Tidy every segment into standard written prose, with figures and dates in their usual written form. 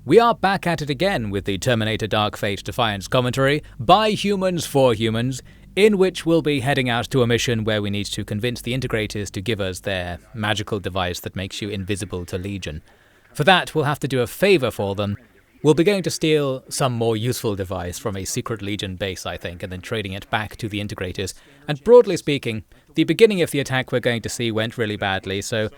We are back at it again with the Terminator Dark Fate Defiance commentary by humans for humans, in which we'll be heading out to a mission where we need to convince the integrators to give us their magical device that makes you invisible to Legion. For that, we'll have to do a favour for them. We'll be going to steal some more useful device from a secret Legion base, I think, and then trading it back to the integrators. And broadly speaking, the beginning of the attack we're going to see went really badly, so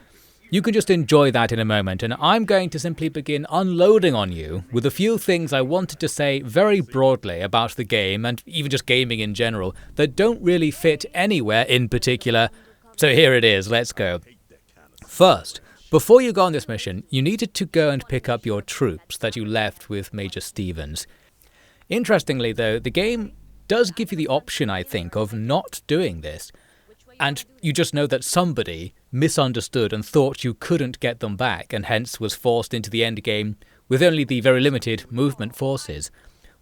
you can just enjoy that in a moment, and I'm going to simply begin unloading on you with a few things I wanted to say very broadly about the game, and even just gaming in general, that don't really fit anywhere in particular. So here it is, let's go. First, before you go on this mission, you needed to go and pick up your troops that you left with Major Stevens. Interestingly though, the game does give you the option, I think, of not doing this. And you just know that somebody misunderstood and thought you couldn't get them back, and hence was forced into the endgame with only the very limited movement forces.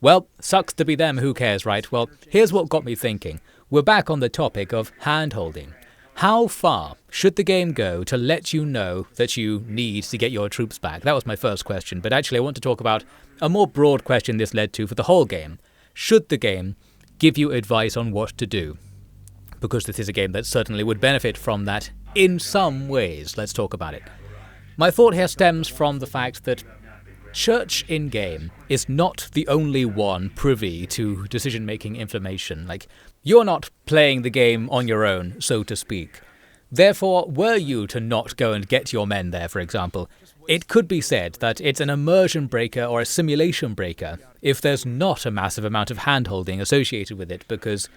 Well, sucks to be them, who cares, right? Well, here's what got me thinking. We're back on the topic of hand-holding. How far should the game go to let you know that you need to get your troops back? That was my first question, but actually I want to talk about a more broad question this led to for the whole game. Should the game give you advice on what to do? Because this is a game that certainly would benefit from that in some ways. Let's talk about it. My thought here stems from the fact that Church in-game is not the only one privy to decision-making information. Like, you're not playing the game on your own, so to speak. Therefore, were you to not go and get your men there, for example, it could be said that it's an immersion breaker or a simulation breaker if there's not a massive amount of hand-holding associated with it, because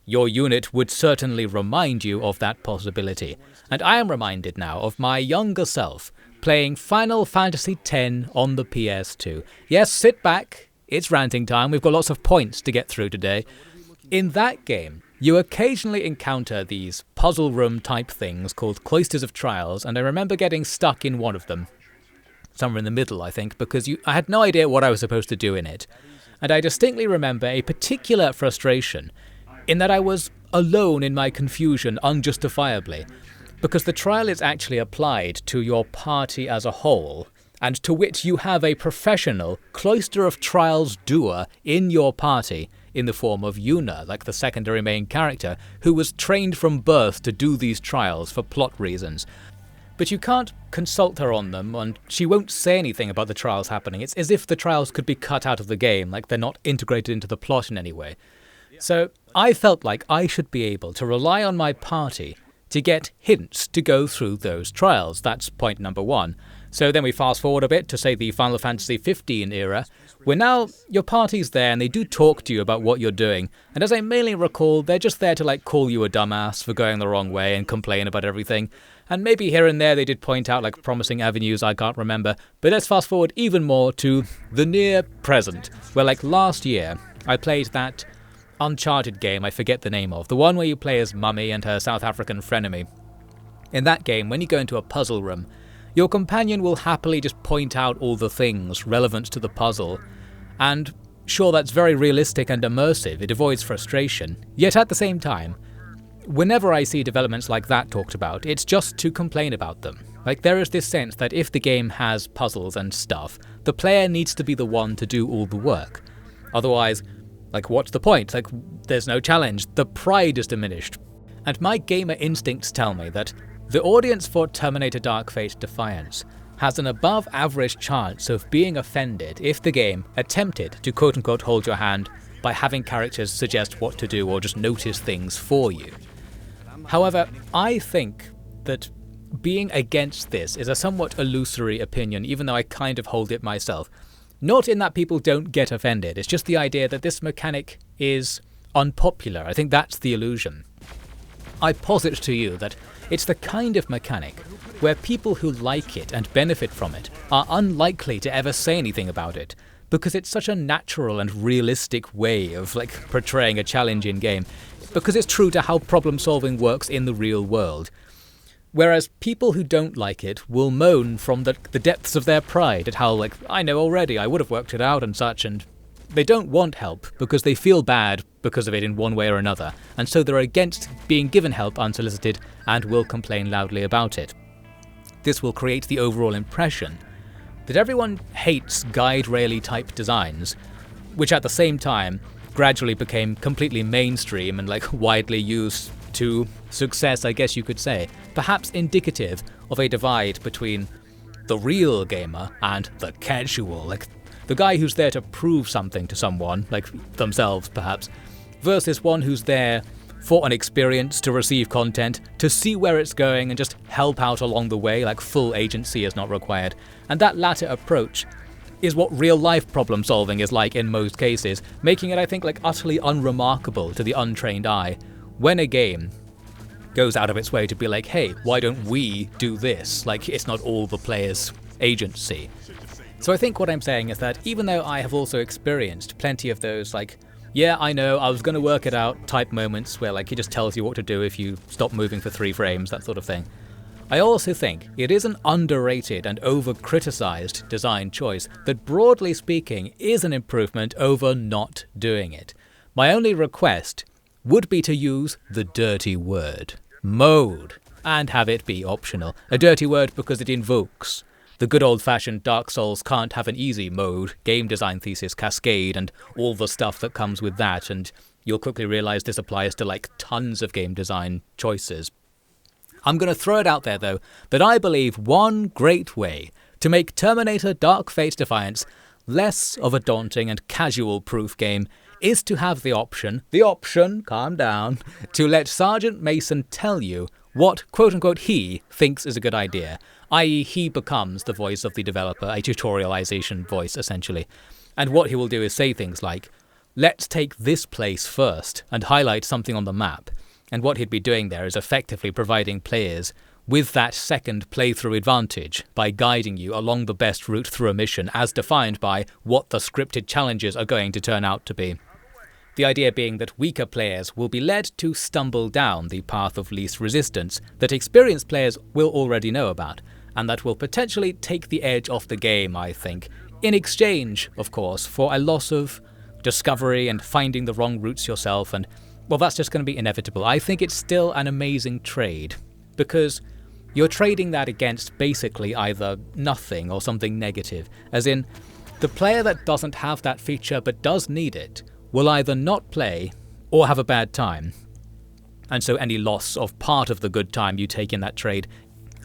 your unit would certainly remind you of that possibility. And I am reminded now of my younger self playing Final Fantasy X on the PS2. Yes, sit back, it's ranting time, we've got lots of points to get through today. In that game, you occasionally encounter these puzzle room type things called Cloisters of Trials, and I remember getting stuck in one of them. Somewhere in the middle, I think, because I had no idea what I was supposed to do in it. And I distinctly remember a particular frustration in that I was alone in my confusion unjustifiably, because the trial is actually applied to your party as a whole, and to which you have a professional Cloister of Trials doer in your party in the form of Yuna, like the secondary main character, who was trained from birth to do these trials for plot reasons. But you can't consult her on them, and she won't say anything about the trials happening. It's as if the trials could be cut out of the game, like they're not integrated into the plot in any way. So I felt like I should be able to rely on my party to get hints to go through those trials. That's point number one. So then we fast forward a bit to, say, the Final Fantasy 15 era, where now your party's there and they do talk to you about what you're doing, and as I mainly recall, they're just there to like call you a dumbass for going the wrong way and complain about everything. And maybe here and there they did point out like promising avenues I can't remember, but let's fast forward even more to the near present, where like last year I played that Uncharted game I forget the name of, the one where you play as Mummy and her South African frenemy. In that game, when you go into a puzzle room, your companion will happily just point out all the things relevant to the puzzle, and sure, that's very realistic and immersive, it avoids frustration, yet at the same time, whenever I see developments like that talked about, it's just to complain about them. Like, there is this sense that if the game has puzzles and stuff, the player needs to be the one to do all the work. Otherwise, like, what's the point? Like, there's no challenge, the pride is diminished. And my gamer instincts tell me that the audience for Terminator Dark Fate Defiance has an above average chance of being offended if the game attempted to quote-unquote hold your hand by having characters suggest what to do or just notice things for you. However, I think that being against this is a somewhat illusory opinion, even though I kind of hold it myself. Not in that people don't get offended, it's just the idea that this mechanic is unpopular. I think that's the illusion. I posit to you that it's the kind of mechanic where people who like it and benefit from it are unlikely to ever say anything about it, because it's such a natural and realistic way of like portraying a challenge in game, because it's true to how problem solving works in the real world. Whereas people who don't like it will moan from the depths of their pride at how, like, I know already, I would have worked it out and such, and they don't want help because they feel bad because of it in one way or another, and so they're against being given help unsolicited and will complain loudly about it. This will create the overall impression that everyone hates guide rail type designs, which at the same time gradually became completely mainstream and like widely used to success, I guess you could say, perhaps indicative of a divide between the real gamer and the casual, like the guy who's there to prove something to someone, like themselves perhaps, versus one who's there for an experience, to receive content, to see where it's going and just help out along the way, like full agency is not required. And that latter approach is what real life problem solving is like in most cases, making it, I think, like utterly unremarkable to the untrained eye when a game goes out of its way to be like, hey, why don't we do this? Like, it's not all the player's agency. So I think what I'm saying is that even though I have also experienced plenty of those, like, yeah, I know, I was going to work it out type moments where like he just tells you what to do if you stop moving for 3 frames, that sort of thing, I also think it is an underrated and over-criticized design choice that, broadly speaking, is an improvement over not doing it. My only request would be to use the dirty word, mode, and have it be optional. A dirty word because it invokes the good old-fashioned Dark Souls can't have an easy mode, game design thesis cascade, and all the stuff that comes with that, and you'll quickly realize this applies to like tons of game design choices. I'm going to throw it out there though, that I believe one great way to make Terminator Dark Fate Defiance less of a daunting and casual-proof game is to have the option, calm down, to let Sergeant Mason tell you what, quote-unquote, he thinks is a good idea, i.e. he becomes the voice of the developer, a tutorialization voice, essentially. And what he will do is say things like, let's take this place first, and highlight something on the map. And what he'd be doing there is effectively providing players with that second playthrough advantage by guiding you along the best route through a mission as defined by what the scripted challenges are going to turn out to be. The idea being that weaker players will be led to stumble down the path of least resistance that experienced players will already know about, and that will potentially take the edge off the game, I think, in exchange, of course, for a loss of discovery and finding the wrong routes yourself, and, well, that's just going to be inevitable. I think it's still an amazing trade, because you're trading that against basically either nothing or something negative, as in, the player that doesn't have that feature but does need it will either not play or have a bad time. And so any loss of part of the good time you take in that trade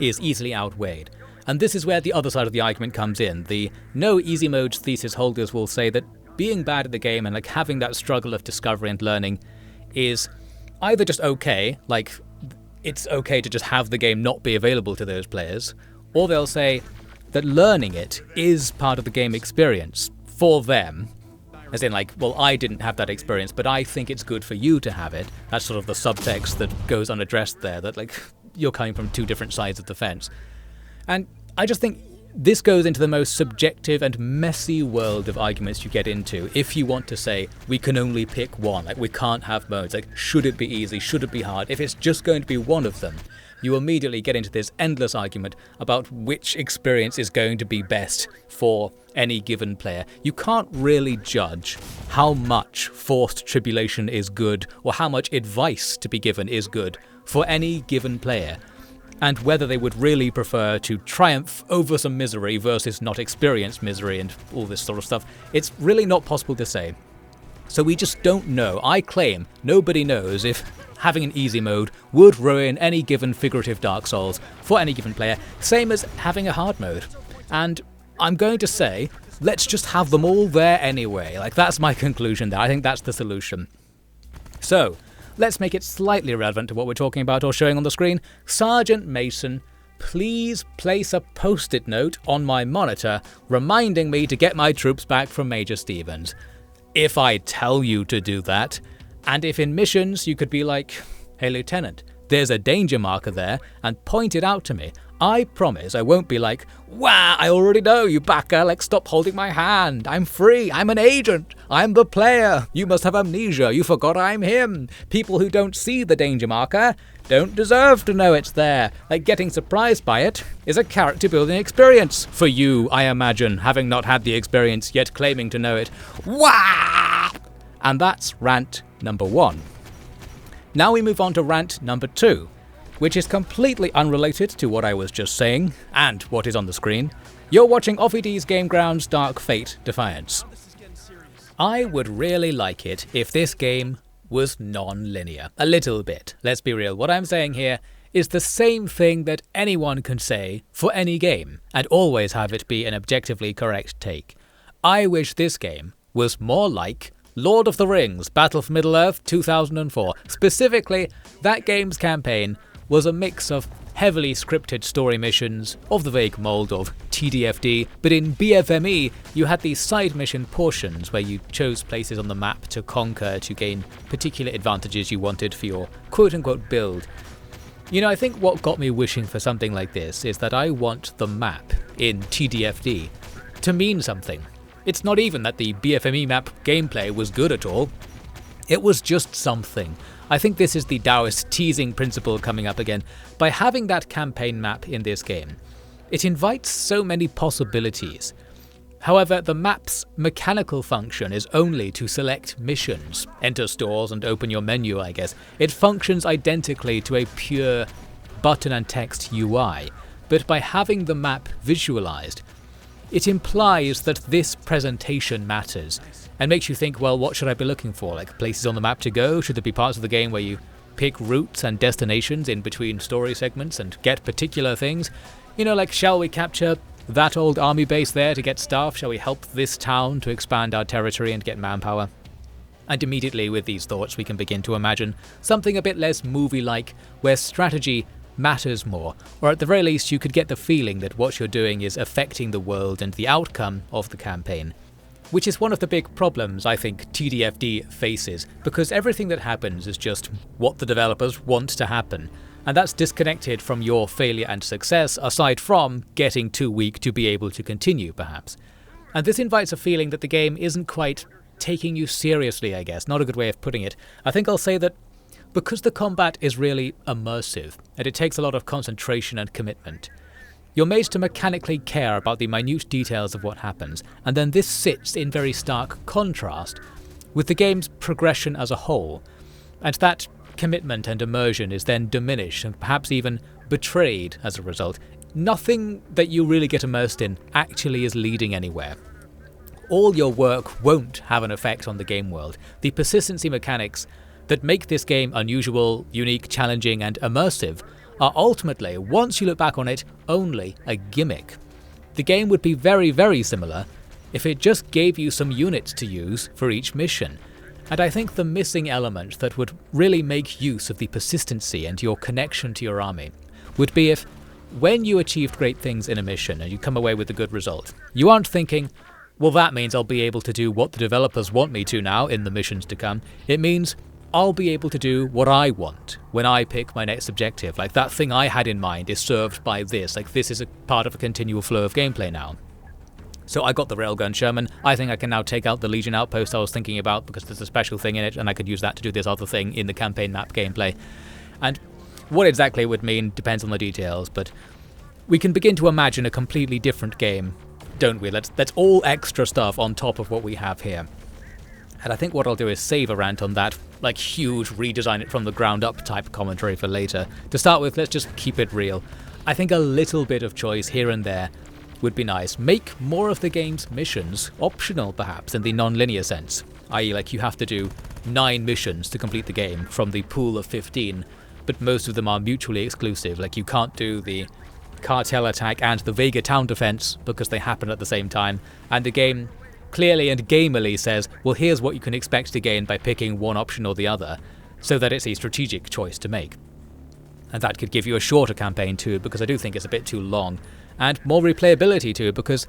is easily outweighed. And this is where the other side of the argument comes in. The no easy modes thesis holders will say that being bad at the game and like having that struggle of discovery and learning is either just okay, like it's okay to just have the game not be available to those players, or they'll say that learning it is part of the game experience for them. As in, like, well, I didn't have that experience, but I think it's good for you to have it. That's sort of the subtext that goes unaddressed there, that, like, you're coming from 2 different sides of the fence. And I just think this goes into the most subjective and messy world of arguments you get into if you want to say, we can only pick one, like, we can't have modes, like, should it be easy, should it be hard? If it's just going to be one of them, you immediately get into this endless argument about which experience is going to be best for any given player. You can't really judge how much forced tribulation is good or how much advice to be given is good for any given player, and whether they would really prefer to triumph over some misery versus not experience misery and all this sort of stuff. It's really not possible to say. So we just don't know. I claim nobody knows if having an easy mode would ruin any given figurative Dark Souls for any given player, same as having a hard mode. And I'm going to say, let's just have them all there anyway. Like, that's my conclusion there. I think that's the solution. So, let's make it slightly relevant to what we're talking about or showing on the screen. Sergeant Mason, please place a post-it note on my monitor reminding me to get my troops back from Major Stevens. If I tell you to do that, and if in missions you could be like, hey Lieutenant, there's a danger marker there, and point it out to me, I promise I won't be like, wow, I already know, you backer, like stop holding my hand, I'm free, I'm an agent, I'm the player, you must have amnesia, you forgot I'm him. People who don't see the danger marker don't deserve to know it's there. Like, getting surprised by it is a character building experience for you, I imagine, having not had the experience yet claiming to know it. Wah! And that's rant number 1. Now we move on to rant number 2, which is completely unrelated to what I was just saying and what is on the screen. You're watching OffiD's Game Grounds Dark Fate Defiance. I would really like it if this game was non-linear. A little bit. Let's be real. What I'm saying here is the same thing that anyone can say for any game, and always have it be an objectively correct take. I wish this game was more like Lord of the Rings Battle for Middle-earth 2004. Specifically, that game's campaign was a mix of heavily scripted story missions of the vague mold of TDFD, but in BFME you had these side mission portions where you chose places on the map to conquer to gain particular advantages you wanted for your quote-unquote build. You know, I think what got me wishing for something like this is that I want the map in TDFD to mean something. It's not even that the BFME map gameplay was good at all, it was just something. I think this is the Taoist teasing principle coming up again. By having that campaign map in this game, it invites so many possibilities. However, the map's mechanical function is only to select missions, enter stores and open your menu, I guess. It functions identically to a pure button and text UI, but by having the map visualized, it implies that this presentation matters, and makes you think, well, what should I be looking for? Like places on the map to go? Should there be parts of the game where you pick routes and destinations in between story segments and get particular things? You know, like, shall we capture that old army base there to get staff? Shall we help this town to expand our territory and get manpower? And immediately with these thoughts we can begin to imagine something a bit less movie-like, where strategy matters more, or at the very least you could get the feeling that what you're doing is affecting the world and the outcome of the campaign. Which is one of the big problems I think TDFD faces, because everything that happens is just what the developers want to happen, and that's disconnected from your failure and success, aside from getting too weak to be able to continue, perhaps. And this invites a feeling that the game isn't quite taking you seriously, I guess. Not a good way of putting it. I think I'll say that because the combat is really immersive, and it takes a lot of concentration and commitment, you're made to mechanically care about the minute details of what happens, and then this sits in very stark contrast with the game's progression as a whole, and that commitment and immersion is then diminished and perhaps even betrayed as a result. Nothing that you really get immersed in actually is leading anywhere. All your work won't have an effect on the game world. The persistency mechanics that make this game unusual, unique, challenging, and immersive are ultimately, once you look back on it, only a gimmick. The game would be very, very similar if it just gave you some units to use for each mission. And I think the missing element that would really make use of the persistency and your connection to your army would be if, when you achieved great things in a mission and you come away with a good result, you aren't thinking, well, that means I'll be able to do what the developers want me to now in the missions to come. It means I'll be able to do what I want when I pick my next objective. Like, that thing I had in mind is served by this. Like, this is a part of a continual flow of gameplay now. So I got the Railgun Sherman. I think I can now take out the Legion outpost I was thinking about because there's a special thing in it and I could use that to do this other thing in the campaign map gameplay. And what exactly it would mean depends on the details, but we can begin to imagine a completely different game, don't we? That's all extra stuff on top of what we have here. And I think what I'll do is save a rant on that, like huge redesign it from the ground up type commentary for later. To start with, let's just keep it real. I think a little bit of choice here and there would be nice. Make more of the game's missions optional, perhaps, in the non-linear sense. I.e., like, you have to do 9 missions to complete the game from the pool of 15, but most of them are mutually exclusive. Like, you can't do the cartel attack and the Vega town defense because they happen at the same time, and the game clearly and gamily says, well, here's what you can expect to gain by picking one option or the other, so that it's a strategic choice to make. And that could give you a shorter campaign too, because I do think it's a bit too long, and more replayability too, because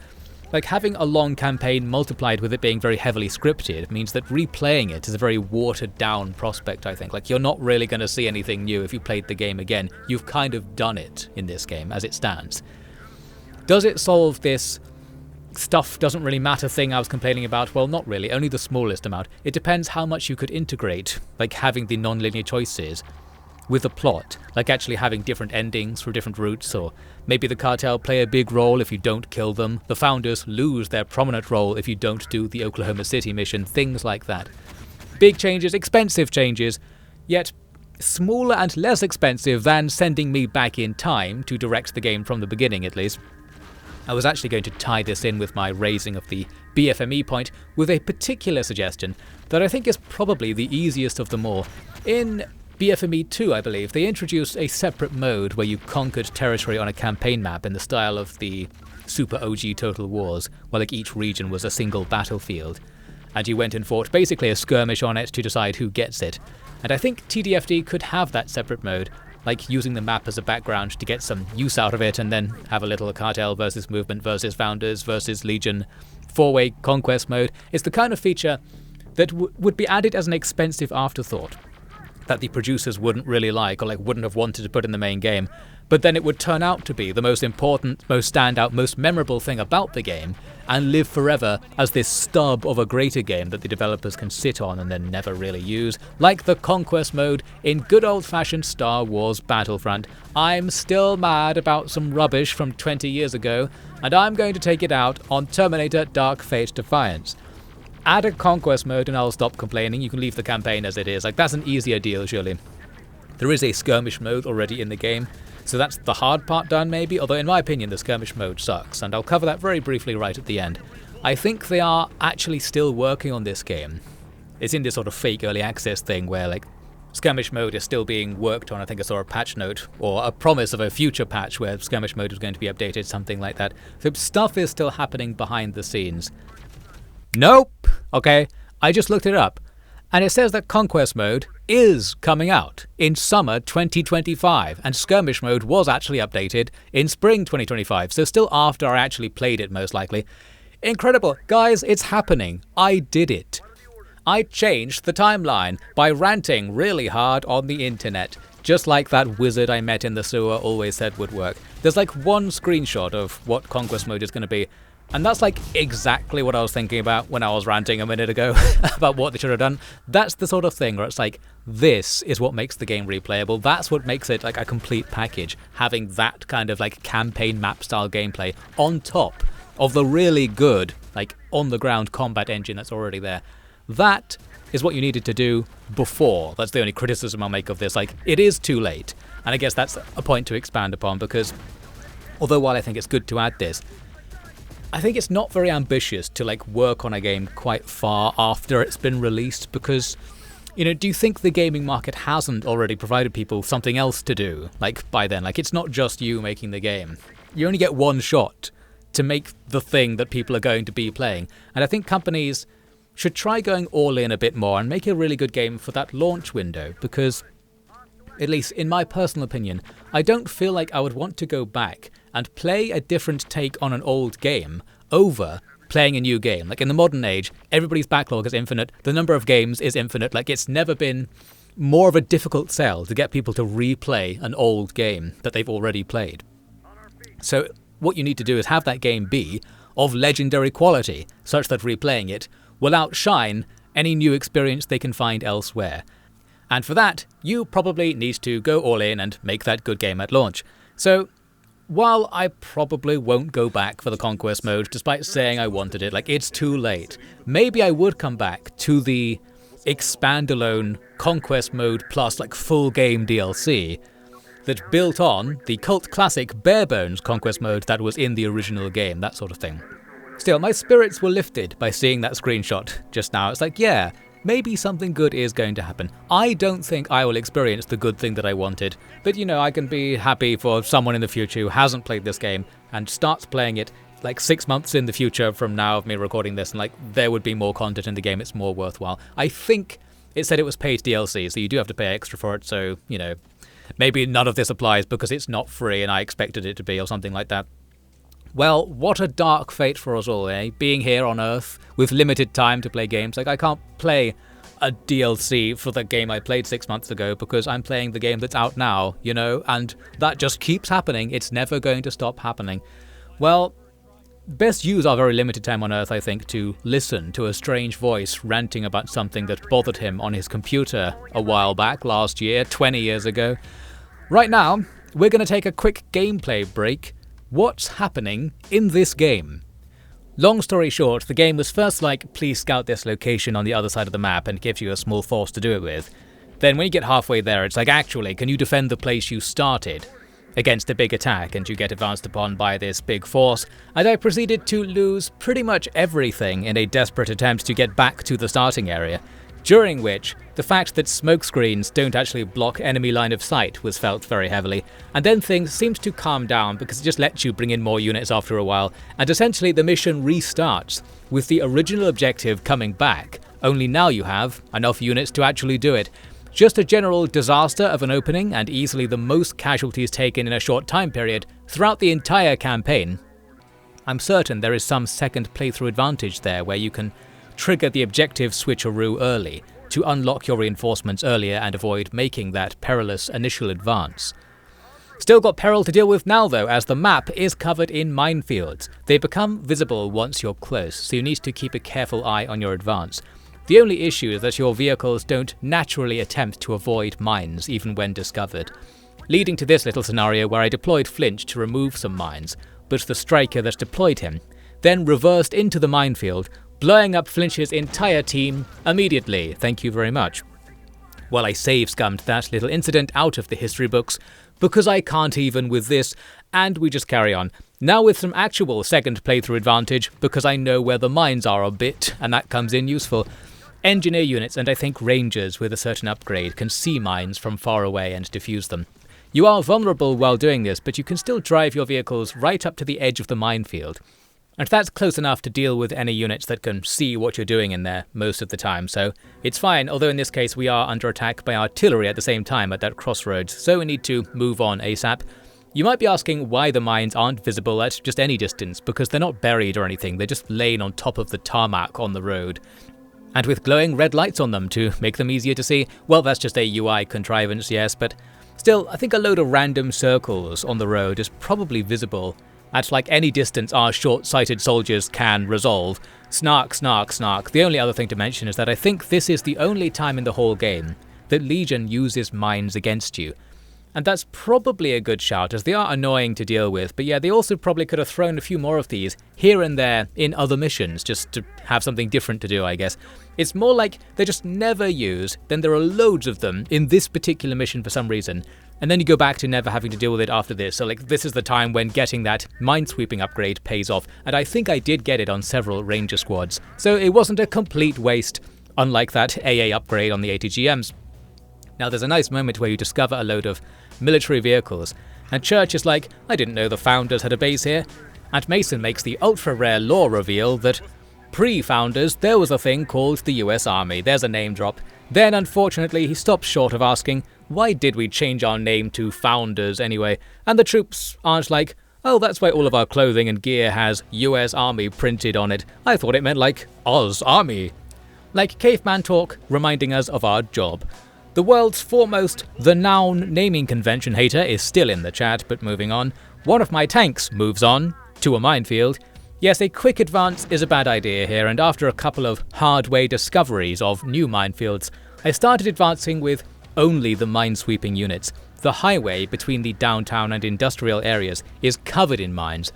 like having a long campaign multiplied with it being very heavily scripted means that replaying it is a very watered down prospect, I think. Like, you're not really going to see anything new if you played the game again. You've kind of done it in this game as it stands. Does it solve this stuff doesn't really matter thing I was complaining about? Well, not really, only the smallest amount. It depends how much you could integrate, like having the non-linear choices with the plot, like actually having different endings for different routes, or maybe the cartel play a big role if you don't kill them, the founders lose their prominent role if you don't do the Oklahoma City mission, things like that. Big changes, expensive changes, yet smaller and less expensive than sending me back in time to direct the game from the beginning, at least. I was actually going to tie this in with my raising of the BFME point with a particular suggestion that I think is probably the easiest of them all. In BFME 2, I believe, they introduced a separate mode where you conquered territory on a campaign map in the style of the Super OG Total Wars, where like each region was a single battlefield, and you went and fought basically a skirmish on it to decide who gets it. And I think TDFD could have that separate mode, like using the map as a background to get some use out of it, and then have a little cartel versus movement versus founders versus legion 4-way conquest mode. It's the kind of feature that would be added as an expensive afterthought that the producers wouldn't really like, or like wouldn't have wanted to put in the main game, but then it would turn out to be the most important, most standout, most memorable thing about the game, and live forever as this stub of a greater game that the developers can sit on and then never really use, like the conquest mode in good old-fashioned Star Wars Battlefront. I'm still mad about some rubbish from 20 years ago, and I'm going to take it out on Terminator Dark Fate Defiance. Add a conquest mode and I'll stop complaining. You can leave the campaign as it is. Like, that's an easier deal, surely. There is a skirmish mode already in the game, so that's the hard part done maybe, although in my opinion the skirmish mode sucks, and I'll cover that very briefly right at the end. I think they are actually still working on this game. It's in this sort of fake early access thing where like skirmish mode is still being worked on. I think I saw a patch note or a promise of a future patch where skirmish mode is going to be updated, something like that. So stuff is still happening behind the scenes. Nope! Okay, I just looked it up, and it says that Conquest Mode is coming out in summer 2025, and Skirmish Mode was actually updated in spring 2025, so still after I actually played it most likely. Incredible! Guys, it's happening! I did it! I changed the timeline by ranting really hard on the internet, just like that wizard I met in the sewer always said would work. There's like one screenshot of what Conquest Mode is going to be, and that's like exactly what I was thinking about when I was ranting a minute ago about what they should have done. That's the sort of thing where it's like, this is what makes the game replayable. That's what makes it like a complete package, having that kind of like campaign map style gameplay on top of the really good like on the ground combat engine that's already there. That is what you needed to do before. That's the only criticism I'll make of this. Like, it is too late. And I guess that's a point to expand upon, because although while I think it's good to add this, I think it's not very ambitious to like work on a game quite far after it's been released, because, you know, do you think the gaming market hasn't already provided people something else to do, like, by then? Like, it's not just you making the game. You only get one shot to make the thing that people are going to be playing. And I think companies should try going all in a bit more and make a really good game for that launch window, because, at least in my personal opinion, I don't feel like I would want to go back and play a different take on an old game over playing a new game. Like, in the modern age, everybody's backlog is infinite, the number of games is infinite. Like, it's never been more of a difficult sell to get people to replay an old game that they've already played. So what you need to do is have that game be of legendary quality, such that replaying it will outshine any new experience they can find elsewhere. And for that, you probably need to go all in and make that good game at launch. So while I probably won't go back for the Conquest Mode, despite saying I wanted it, like, it's too late, maybe I would come back to the expand-alone Conquest Mode plus like full game DLC that built on the cult classic bare-bones Conquest Mode that was in the original game, that sort of thing. Still, my spirits were lifted by seeing that screenshot just now. It's like, yeah, maybe something good is going to happen. I don't think I will experience the good thing that I wanted, but, you know, I can be happy for someone in the future who hasn't played this game and starts playing it like 6 months in the future from now of me recording this, and like there would be more content in the game, it's more worthwhile. I think it said it was paid DLC, so you do have to pay extra for it, so, you know, maybe none of this applies because it's not free and I expected it to be, or something like that. Well, what a dark fate for us all, eh? Being here on Earth with limited time to play games. Like, I can't play a DLC for the game I played 6 months ago because I'm playing the game that's out now, you know? And that just keeps happening. It's never going to stop happening. Well, best use our very limited time on Earth, I think, to listen to a strange voice ranting about something that bothered him on his computer a while back, last year, 20 years ago. Right now, we're going to take a quick gameplay break. What's happening in this game? Long story short, the game was first like, please scout this location on the other side of the map, and gives you a small force to do it with. Then when you get halfway there, it's like, actually, can you defend the place you started? against a big attack and you get advanced upon by this big force, and I proceeded to lose pretty much everything in a desperate attempt to get back to the starting area, during which the fact that smoke screens don't actually block enemy line of sight was felt very heavily, and then things seemed to calm down because it just lets you bring in more units after a while, and essentially the mission restarts with the original objective coming back, only now you have enough units to actually do it. Just a general disaster of an opening and easily the most casualties taken in a short time period throughout the entire campaign. I'm certain there is some second playthrough advantage there where you can trigger the objective switcheroo early to unlock your reinforcements earlier and avoid making that perilous initial advance. Still got peril to deal with now though, as the map is covered in minefields. They become visible once you're close, so you need to keep a careful eye on your advance. The only issue is that your vehicles don't naturally attempt to avoid mines even when discovered, leading to this little scenario where I deployed Flinch to remove some mines, but the striker that deployed him then reversed into the minefield, blowing up Flinch's entire team immediately. Thank you very much. Well, I save-scummed that little incident out of the history books because I can't even with this, and we just carry on. Now with some actual second playthrough advantage because I know where the mines are a bit, and that comes in useful. Engineer units and I think rangers with a certain upgrade can see mines from far away and defuse them. You are vulnerable while doing this, but you can still drive your vehicles right up to the edge of the minefield. And that's close enough to deal with any units that can see what you're doing in there most of the time, so it's fine, although in this case we are under attack by artillery at the same time at that crossroads, so we need to move on ASAP. You might be asking why the mines aren't visible at just any distance, because they're not buried or anything, they're just laying on top of the tarmac on the road. And with glowing red lights on them to make them easier to see, well, that's just a UI contrivance, yes, but still, I think a load of random circles on the road is probably visible at like any distance our short-sighted soldiers can resolve. Snark, snark, snark. The only other thing to mention is that I think this is the only time in the whole game that Legion uses mines against you. And that's probably a good shout, as they are annoying to deal with, but yeah, they also probably could have thrown a few more of these here and there in other missions, just to have something different to do, I guess. It's more like they're just never used, then there are loads of them in this particular mission for some reason, and then you go back to never having to deal with it after this, so like this is the time when getting that minesweeping upgrade pays off, and I think I did get it on several ranger squads, so it wasn't a complete waste, unlike that AA upgrade on the ATGMs. Now there's a nice moment where you discover a load of military vehicles, and Church is like, I didn't know the Founders had a base here, and Mason makes the ultra-rare lore reveal that pre-Founders there was a thing called the US Army. There's a name drop. Then unfortunately he stops short of asking, why did we change our name to Founders anyway? And the troops aren't like, oh, that's why all of our clothing and gear has US Army printed on it. I thought it meant like Oz Army. Like caveman talk, reminding us of our job. The world's foremost The Noun naming convention hater is still in the chat, but moving on. One of my tanks moves on to a minefield. Yes, a quick advance is a bad idea here, and after a couple of hard-way discoveries of new minefields, I started advancing with only the minesweeping units. The highway between the downtown and industrial areas is covered in mines.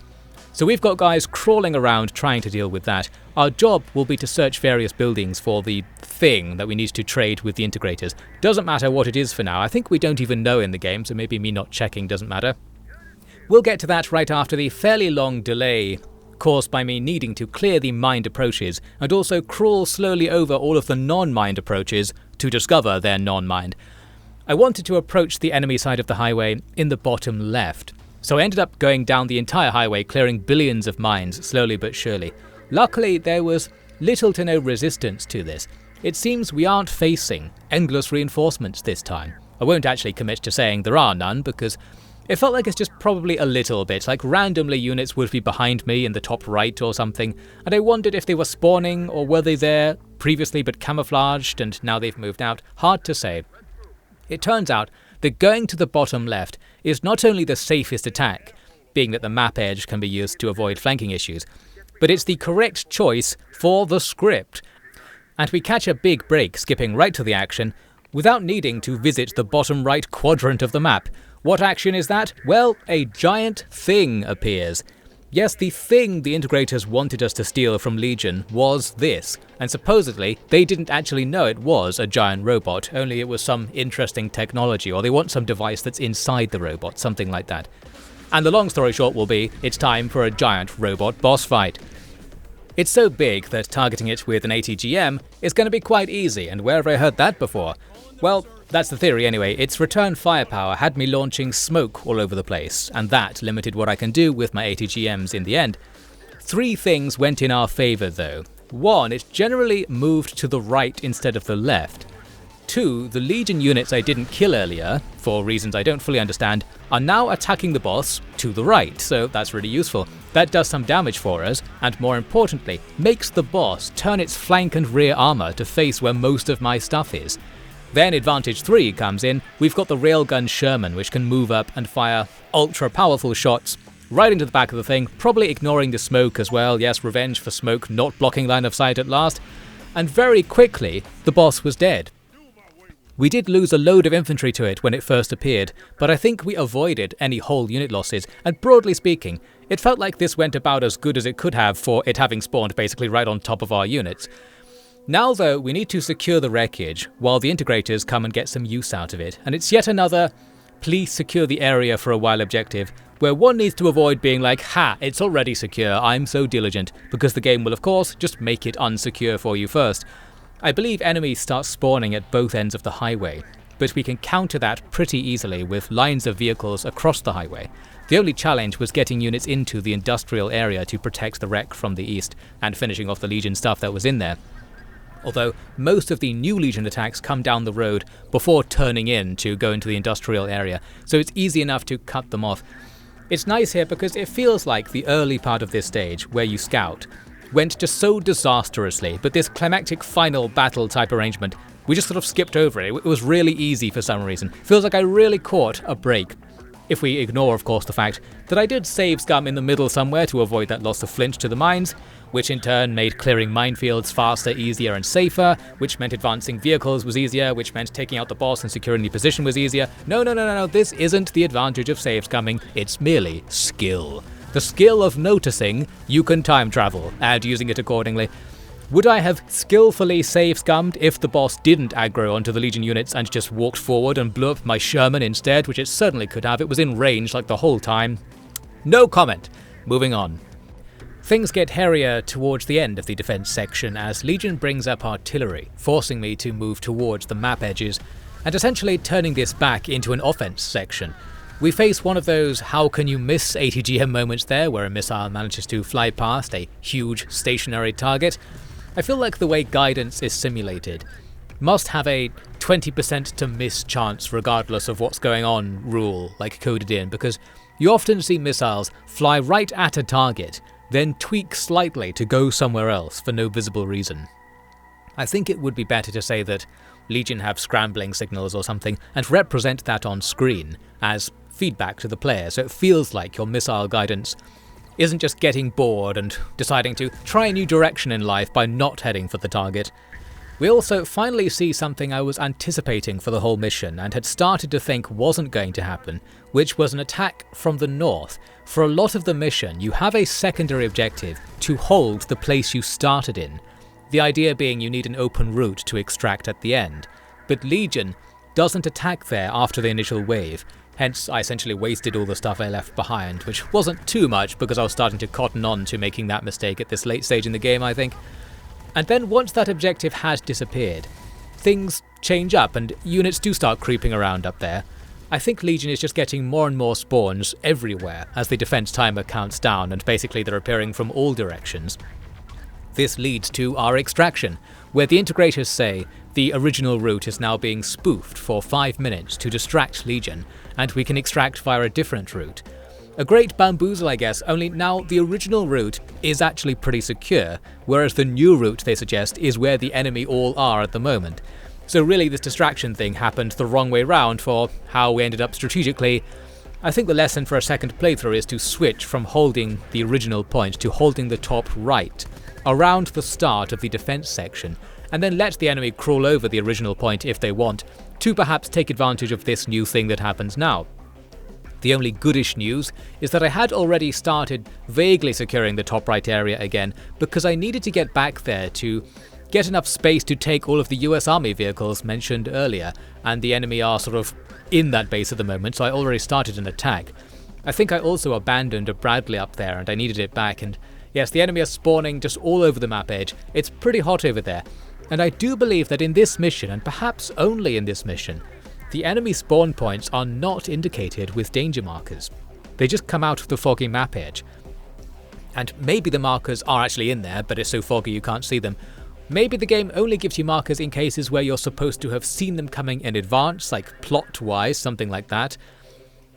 So we've got guys crawling around trying to deal with that. Our job will be to search various buildings for the thing that we need to trade with the integrators. Doesn't matter what it is for now. I think we don't even know in the game, so maybe me not checking doesn't matter. We'll get to that right after the fairly long delay caused by me needing to clear the mined approaches and also crawl slowly over all of the non-mined approaches to discover their non-mined. I wanted to approach the enemy side of the highway in the bottom left, so I ended up going down the entire highway clearing billions of mines slowly but surely. Luckily there was little to no resistance to this. It seems we aren't facing endless reinforcements this time. I won't actually commit to saying there are none because it felt like it's just probably a little bit, like randomly units would be behind me in the top right or something, and I wondered if they were spawning or were they there previously but camouflaged and now they've moved out. Hard to say. It turns out that going to the bottom left is not only the safest attack, being that the map edge can be used to avoid flanking issues, but it's the correct choice for the script. And we catch a big break skipping right to the action without needing to visit the bottom right quadrant of the map. What action is that? Well, a giant thing appears. Yes, the thing the integrators wanted us to steal from Legion was this, and supposedly they didn't actually know it was a giant robot, only it was some interesting technology, or they want some device that's inside the robot, something like that. And the long story short will be, it's time for a giant robot boss fight. It's so big that targeting it with an ATGM is going to be quite easy, and where have I heard that before? Well, that's the theory anyway. Its return firepower had me launching smoke all over the place, and that limited what I can do with my ATGMs in the end. 3 things went in our favour though. 1, it generally moved to the right instead of the left. 2, the Legion units I didn't kill earlier, for reasons I don't fully understand, are now attacking the boss to the right, so that's really useful. That does some damage for us, and more importantly, makes the boss turn its flank and rear armour to face where most of my stuff is. Then advantage 3 comes in. We've got the railgun Sherman, which can move up and fire ultra powerful shots right into the back of the thing, probably ignoring the smoke as well. Yes, revenge for smoke not blocking line of sight at last. And very quickly, the boss was dead. We did lose a load of infantry to it when it first appeared, but I think we avoided any whole unit losses, and broadly speaking, it felt like this went about as good as it could have for it having spawned basically right on top of our units. Now though, we need to secure the wreckage, while the integrators come and get some use out of it, and it's yet another please secure the area for a while objective, where one needs to avoid being like, ha, it's already secure, I'm so diligent, because the game will of course just make it unsecure for you first. I believe enemies start spawning at both ends of the highway, but we can counter that pretty easily with lines of vehicles across the highway. The only challenge was getting units into the industrial area to protect the wreck from the east, and finishing off the Legion stuff that was in there. Although most of the new Legion attacks come down the road before turning in to go into the industrial area, so it's easy enough to cut them off. It's nice here because it feels like the early part of this stage, where you scout, went just so disastrously, but this climactic final battle type arrangement, we just sort of skipped over it. It was really easy for some reason. Feels like I really caught a break. If we ignore, of course, the fact that I did save scum in the middle somewhere to avoid that loss of flinch to the mines, which in turn made clearing minefields faster, easier and safer, which meant advancing vehicles was easier, which meant taking out the boss and securing the position was easier. No, this isn't the advantage of save scumming, it's merely skill. The skill of noticing you can time travel, and using it accordingly. Would I have skillfully save scummed if the boss didn't aggro onto the Legion units and just walked forward and blew up my Sherman instead, which it certainly could have, it was in range like the whole time? No comment. Moving on. Things get hairier towards the end of the defense section as Legion brings up artillery, forcing me to move towards the map edges, and essentially turning this back into an offense section. We face one of those how can you miss ATGM moments there, where a missile manages to fly past a huge stationary target. I feel like the way guidance is simulated must have a 20% to miss chance regardless of what's going on rule like coded in, because you often see missiles fly right at a target, then tweak slightly to go somewhere else for no visible reason. I think it would be better to say that Legion have scrambling signals or something and represent that on screen as feedback to the player, so it feels like your missile guidance isn't just getting bored and deciding to try a new direction in life by not heading for the target. We also finally see something I was anticipating for the whole mission and had started to think wasn't going to happen, which was an attack from the north. For a lot of the mission, you have a secondary objective to hold the place you started in, the idea being you need an open route to extract at the end. But Legion doesn't attack there after the initial wave, hence I essentially wasted all the stuff I left behind, which wasn't too much because I was starting to cotton on to making that mistake at this late stage in the game, I think. And then once that objective has disappeared, things change up and units do start creeping around up there. I think Legion is just getting more and more spawns everywhere as the defense timer counts down, and basically they're appearing from all directions. This leads to our extraction, where the integrators say the original route is now being spoofed for 5 minutes to distract Legion, and we can extract via a different route. A great bamboozle, I guess, only now the original route is actually pretty secure, whereas the new route they suggest is where the enemy all are at the moment. So really this distraction thing happened the wrong way round for how we ended up strategically. I think the lesson for a second playthrough is to switch from holding the original point to holding the top right, around the start of the defense section, and then let the enemy crawl over the original point if they want, to perhaps take advantage of this new thing that happens now. The only goodish news is that I had already started vaguely securing the top right area again because I needed to get back there to get enough space to take all of the US Army vehicles mentioned earlier, and the enemy are sort of in that base at the moment, so I already started an attack. I think I also abandoned a Bradley up there and I needed it back, and yes, the enemy are spawning just all over the map edge. It's pretty hot over there, and I do believe that in this mission, and perhaps only in this mission, the enemy spawn points are not indicated with danger markers. They just come out of the foggy map edge. And maybe the markers are actually in there, but it's so foggy you can't see them. Maybe the game only gives you markers in cases where you're supposed to have seen them coming in advance, like plot-wise, something like that.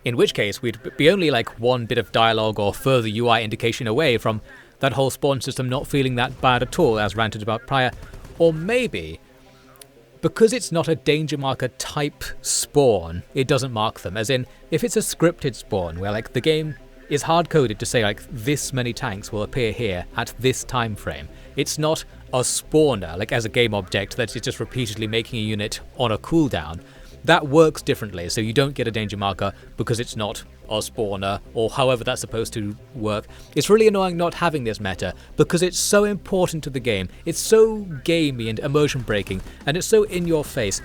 In which case, we'd be only like one bit of dialogue or further UI indication away from that whole spawn system not feeling that bad at all, as ranted about prior. Or maybe, because it's not a danger marker type spawn, it doesn't mark them. As in, if it's a scripted spawn, where like the game is hard-coded to say like this many tanks will appear here at this time frame. It's not a spawner, like as a game object that is just repeatedly making a unit on a cooldown. That works differently, so you don't get a danger marker because it's not a spawner, or however that's supposed to work. It's really annoying not having this meta, because it's so important to the game. It's so gamey and immersion breaking, and it's so in your face.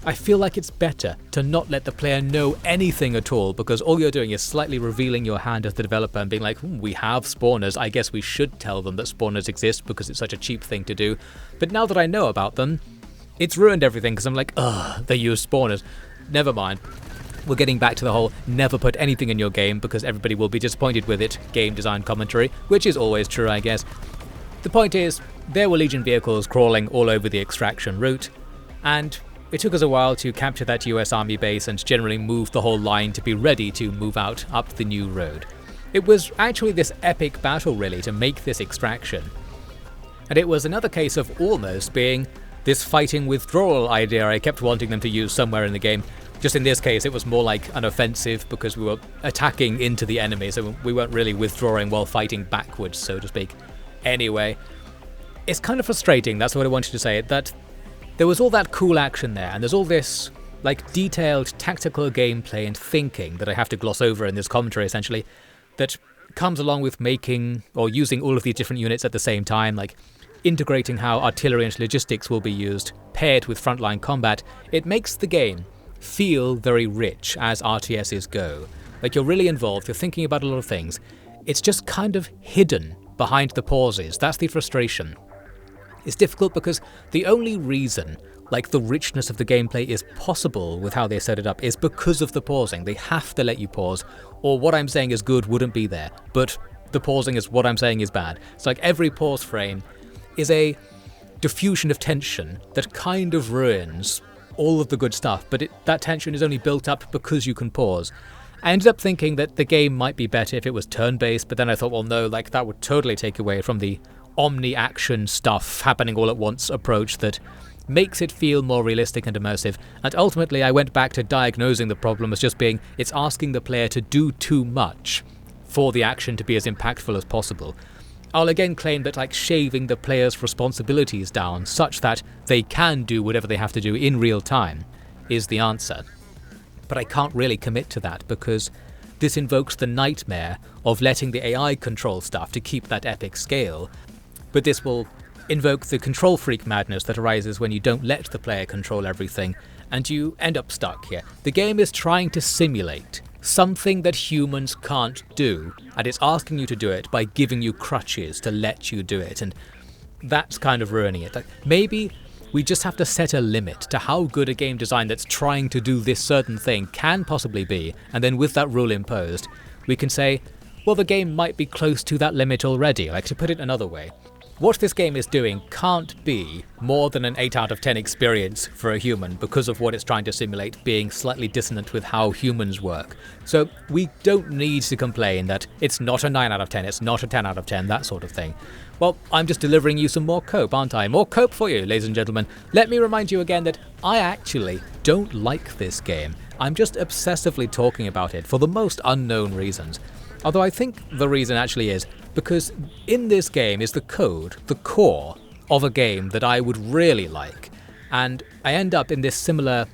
I feel like it's better to not let the player know anything at all, because all you're doing is slightly revealing your hand as the developer and being like, we have spawners, I guess we should tell them that spawners exist because it's such a cheap thing to do. But now that I know about them, it's ruined everything because I'm like, ugh, they use spawners. Never mind. We're getting back to the whole never put anything in your game because everybody will be disappointed with it game design commentary, which is always true, I guess. The point is, there were Legion vehicles crawling all over the extraction route, and it took us a while to capture that US Army base and generally move the whole line to be ready to move out up the new road. It was actually this epic battle really to make this extraction. And it was another case of almost being this fighting withdrawal idea I kept wanting them to use somewhere in the game. Just in this case, it was more like an offensive because we were attacking into the enemy, so we weren't really withdrawing while fighting backwards, so to speak. Anyway, it's kind of frustrating, that's what I wanted to say, that there was all that cool action there, and there's all this like detailed tactical gameplay and thinking that I have to gloss over in this commentary essentially, that comes along with making or using all of these different units at the same time, like integrating how artillery and logistics will be used, paired with frontline combat. It makes the game feel very rich as RTSs go. Like you're really involved, you're thinking about a lot of things. It's just kind of hidden behind the pauses. That's the frustration. It's difficult because the only reason like the richness of the gameplay is possible with how they set it up is because of the pausing. They have to let you pause, or what I'm saying is good wouldn't be there, but the pausing is what I'm saying is bad. It's like every pause frame is a diffusion of tension that kind of ruins all of the good stuff, but that tension is only built up because you can pause. I ended up thinking that the game might be better if it was turn-based, but then I thought, well no, like that would totally take away from the omni-action stuff happening all at once approach that makes it feel more realistic and immersive, and ultimately I went back to diagnosing the problem as just being it's asking the player to do too much for the action to be as impactful as possible. I'll again claim that like shaving the player's responsibilities down such that they can do whatever they have to do in real time is the answer. But I can't really commit to that because this invokes the nightmare of letting the AI control stuff to keep that epic scale, but this will invoke the control freak madness that arises when you don't let the player control everything, and you end up stuck here. The game is trying to simulate something that humans can't do, and it's asking you to do it by giving you crutches to let you do it, and that's kind of ruining it. Like, maybe we just have to set a limit to how good a game design that's trying to do this certain thing can possibly be, and then with that rule imposed, we can say, well, the game might be close to that limit already. Like, to put it another way, what this game is doing can't be more than an 8 out of 10 experience for a human because of what it's trying to simulate being slightly dissonant with how humans work. So we don't need to complain that it's not a 9 out of 10, it's not a 10 out of 10, that sort of thing. Well, I'm just delivering you some more cope, aren't I? More cope for you, ladies and gentlemen. Let me remind you again that I actually don't like this game. I'm just obsessively talking about it for the most unknown reasons. Although I think the reason actually is because in this game is the code, the core of a game that I would really like. And I end up in this similar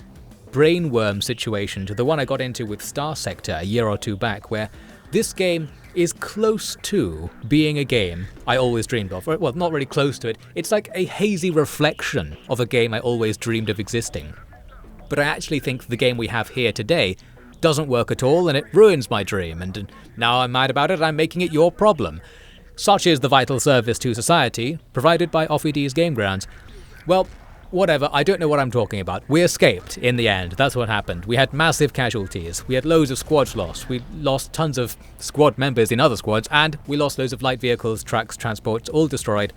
brainworm situation to the one I got into with Star Sector a year or two back, where this game is close to being a game I always dreamed of. Well, not really close to it. It's like a hazy reflection of a game I always dreamed of existing. But I actually think the game we have here today doesn't work at all, and it ruins my dream, and now I'm mad about it, I'm making it your problem. Such is the vital service to society, provided by OffiD's Game Grounds. Well, whatever, I don't know what I'm talking about. We escaped in the end, that's what happened. We had massive casualties, we had loads of squads lost, we lost tons of squad members in other squads, and we lost loads of light vehicles, trucks, transports, all destroyed.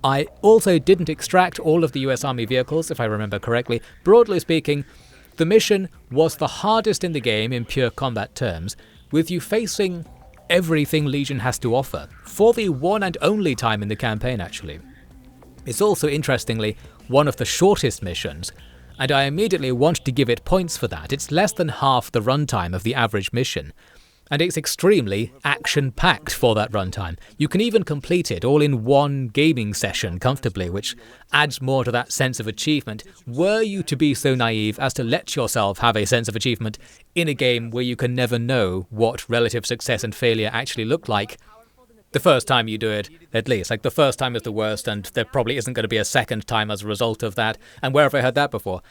I also didn't extract all of the US Army vehicles, if I remember correctly. Broadly speaking, the mission was the hardest in the game in pure combat terms, with you facing everything Legion has to offer, for the one and only time in the campaign actually. It's also, interestingly, one of the shortest missions, and I immediately want to give it points for that. It's less than half the runtime of the average mission, and it's extremely action-packed for that runtime. You can even complete it all in one gaming session comfortably, which adds more to that sense of achievement, were you to be so naive as to let yourself have a sense of achievement in a game where you can never know what relative success and failure actually look like. The first time you do it, at least. Like, the first time is the worst, and there probably isn't going to be a second time as a result of that, and where have I heard that before?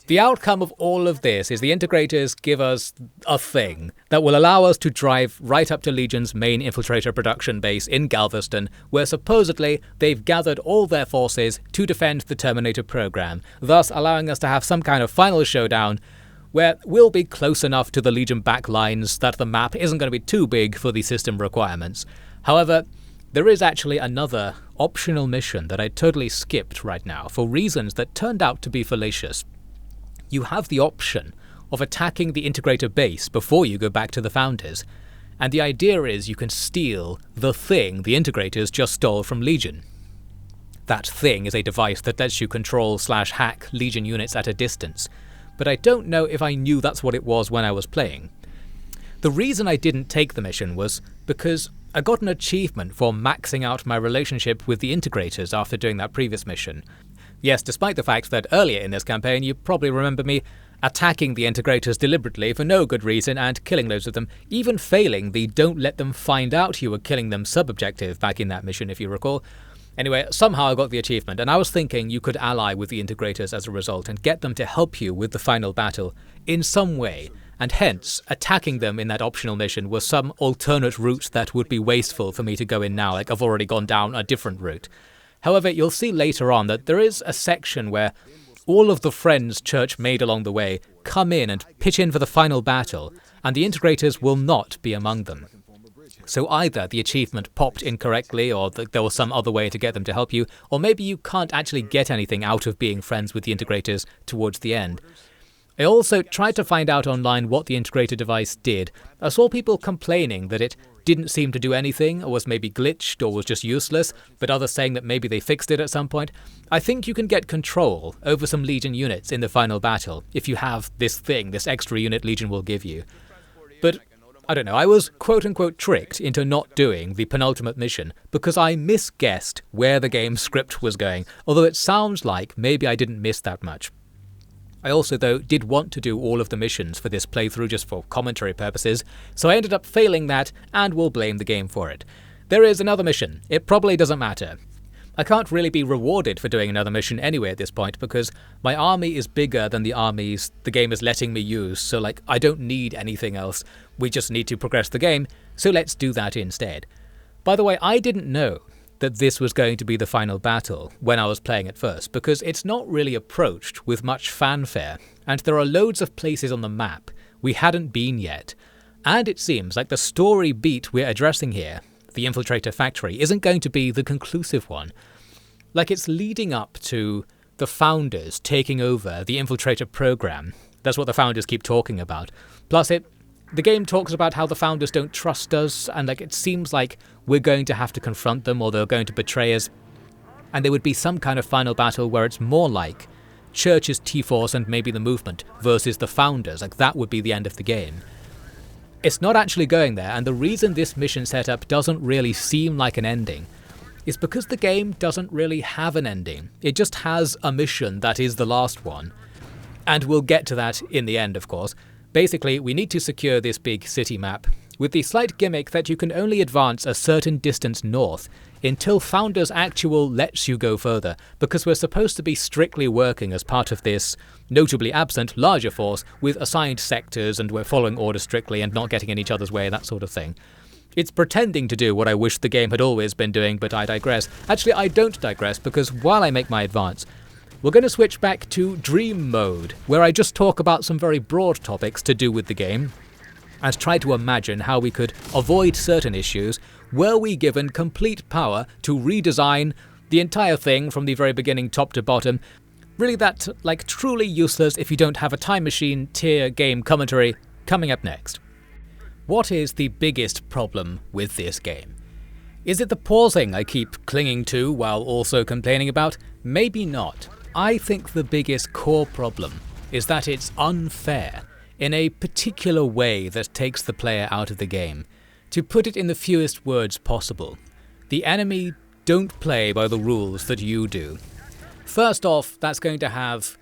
The outcome of all of this is the integrators give us a thing that will allow us to drive right up to Legion's main infiltrator production base in Galveston, where supposedly they've gathered all their forces to defend the Terminator program, thus allowing us to have some kind of final showdown where we'll be close enough to the Legion backlines that the map isn't going to be too big for the system requirements. However, there is actually another optional mission that I totally skipped right now for reasons that turned out to be fallacious. You have the option of attacking the integrator base before you go back to the Founders, and the idea is you can steal the thing the integrators just stole from Legion. That thing is a device that lets you control/hack Legion units at a distance, but I don't know if I knew that's what it was when I was playing. The reason I didn't take the mission was because I got an achievement for maxing out my relationship with the integrators after doing that previous mission. Yes, despite the fact that earlier in this campaign you probably remember me attacking the integrators deliberately for no good reason and killing loads of them, even failing the don't let them find out you were killing them sub-objective back in that mission if you recall. Anyway, somehow I got the achievement, and I was thinking you could ally with the integrators as a result and get them to help you with the final battle in some way, and hence attacking them in that optional mission was some alternate route that would be wasteful for me to go in now, like I've already gone down a different route. However, you'll see later on that there is a section where all of the friends Church made along the way come in and pitch in for the final battle, and the integrators will not be among them. So either the achievement popped incorrectly, or there was some other way to get them to help you, or maybe you can't actually get anything out of being friends with the integrators towards the end. I also tried to find out online what the integrator device did. I saw people complaining that it didn't seem to do anything, or was maybe glitched, or was just useless, but others saying that maybe they fixed it at some point. I think you can get control over some Legion units in the final battle if you have this thing, this extra unit Legion will give you. But I don't know, I was quote-unquote tricked into not doing the penultimate mission because I misguessed where the game's script was going, although it sounds like maybe I didn't miss that much. I also, though, did want to do all of the missions for this playthrough just for commentary purposes, so I ended up failing that and will blame the game for it. There is another mission. It probably doesn't matter. I can't really be rewarded for doing another mission anyway at this point because my army is bigger than the armies the game is letting me use, so I don't need anything else. We just need to progress the game, so let's do that instead. By the way, I didn't know that this was going to be the final battle when I was playing it first, because it's not really approached with much fanfare, and there are loads of places on the map we hadn't been yet, and it seems like the story beat we're addressing here, the Infiltrator Factory, isn't going to be the conclusive one. Like, it's leading up to the Founders taking over the Infiltrator program. That's what the Founders keep talking about. Plus, the game talks about how the Founders don't trust us, and it seems like we're going to have to confront them or they're going to betray us. And there would be some kind of final battle where it's more like Church's T-Force and maybe the Movement versus the Founders. That would be the end of the game. It's not actually going there, and the reason this mission setup doesn't really seem like an ending is because the game doesn't really have an ending. It just has a mission that is the last one. And we'll get to that in the end, of course. Basically, we need to secure this big city map, with the slight gimmick that you can only advance a certain distance north until Founders Actual lets you go further, because we're supposed to be strictly working as part of this notably absent larger force with assigned sectors, and we're following orders strictly and not getting in each other's way, that sort of thing. It's pretending to do what I wish the game had always been doing, but I digress. Actually, I don't digress, because while I make my advance, we're going to switch back to Dream Mode, where I just talk about some very broad topics to do with the game, and try to imagine how we could avoid certain issues were we given complete power to redesign the entire thing from the very beginning top to bottom. Really that, truly useless if you don't have a time machine tier game commentary coming up next. What is the biggest problem with this game? Is it the pausing I keep clinging to while also complaining about? Maybe not. I think the biggest core problem is that it's unfair in a particular way that takes the player out of the game. To put it in the fewest words possible, the enemy don't play by the rules that you do. First off, that's going to have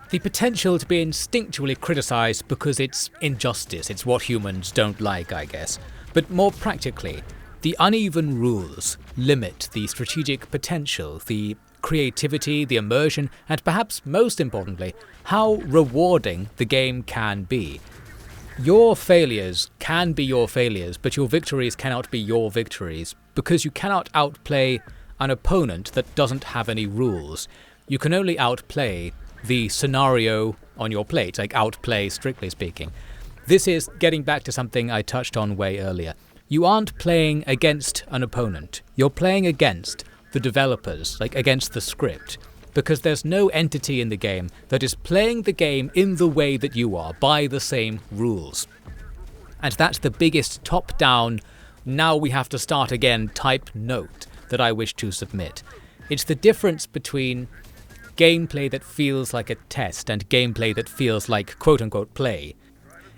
the potential to be instinctually criticised because it's injustice, it's what humans don't like, I guess. But more practically, the uneven rules limit the strategic potential, the creativity, the immersion, and perhaps most importantly, how rewarding the game can be. Your failures can be your failures, but your victories cannot be your victories, because you cannot outplay an opponent that doesn't have any rules. You can only outplay the scenario on your plate, outplay strictly speaking. This is getting back to something I touched on way earlier. You aren't playing against an opponent, you're playing against the developers, against the script, because there's no entity in the game that is playing the game in the way that you are, by the same rules. And that's the biggest top-down, now we have to start again type note that I wish to submit. It's the difference between gameplay that feels like a test and gameplay that feels like quote-unquote play.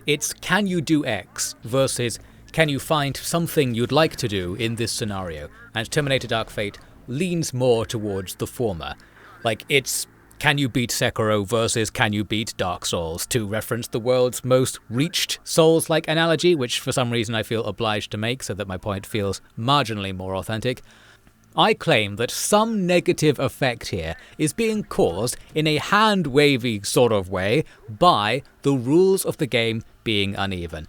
It's can you do X versus can you find something you'd like to do in this scenario, and Terminator Dark Fate leans more towards the former. It's can you beat Sekiro versus can you beat Dark Souls, to reference the world's most reached Souls-like analogy, which for some reason I feel obliged to make so that my point feels marginally more authentic. I claim that some negative effect here is being caused in a hand-wavy sort of way by the rules of the game being uneven.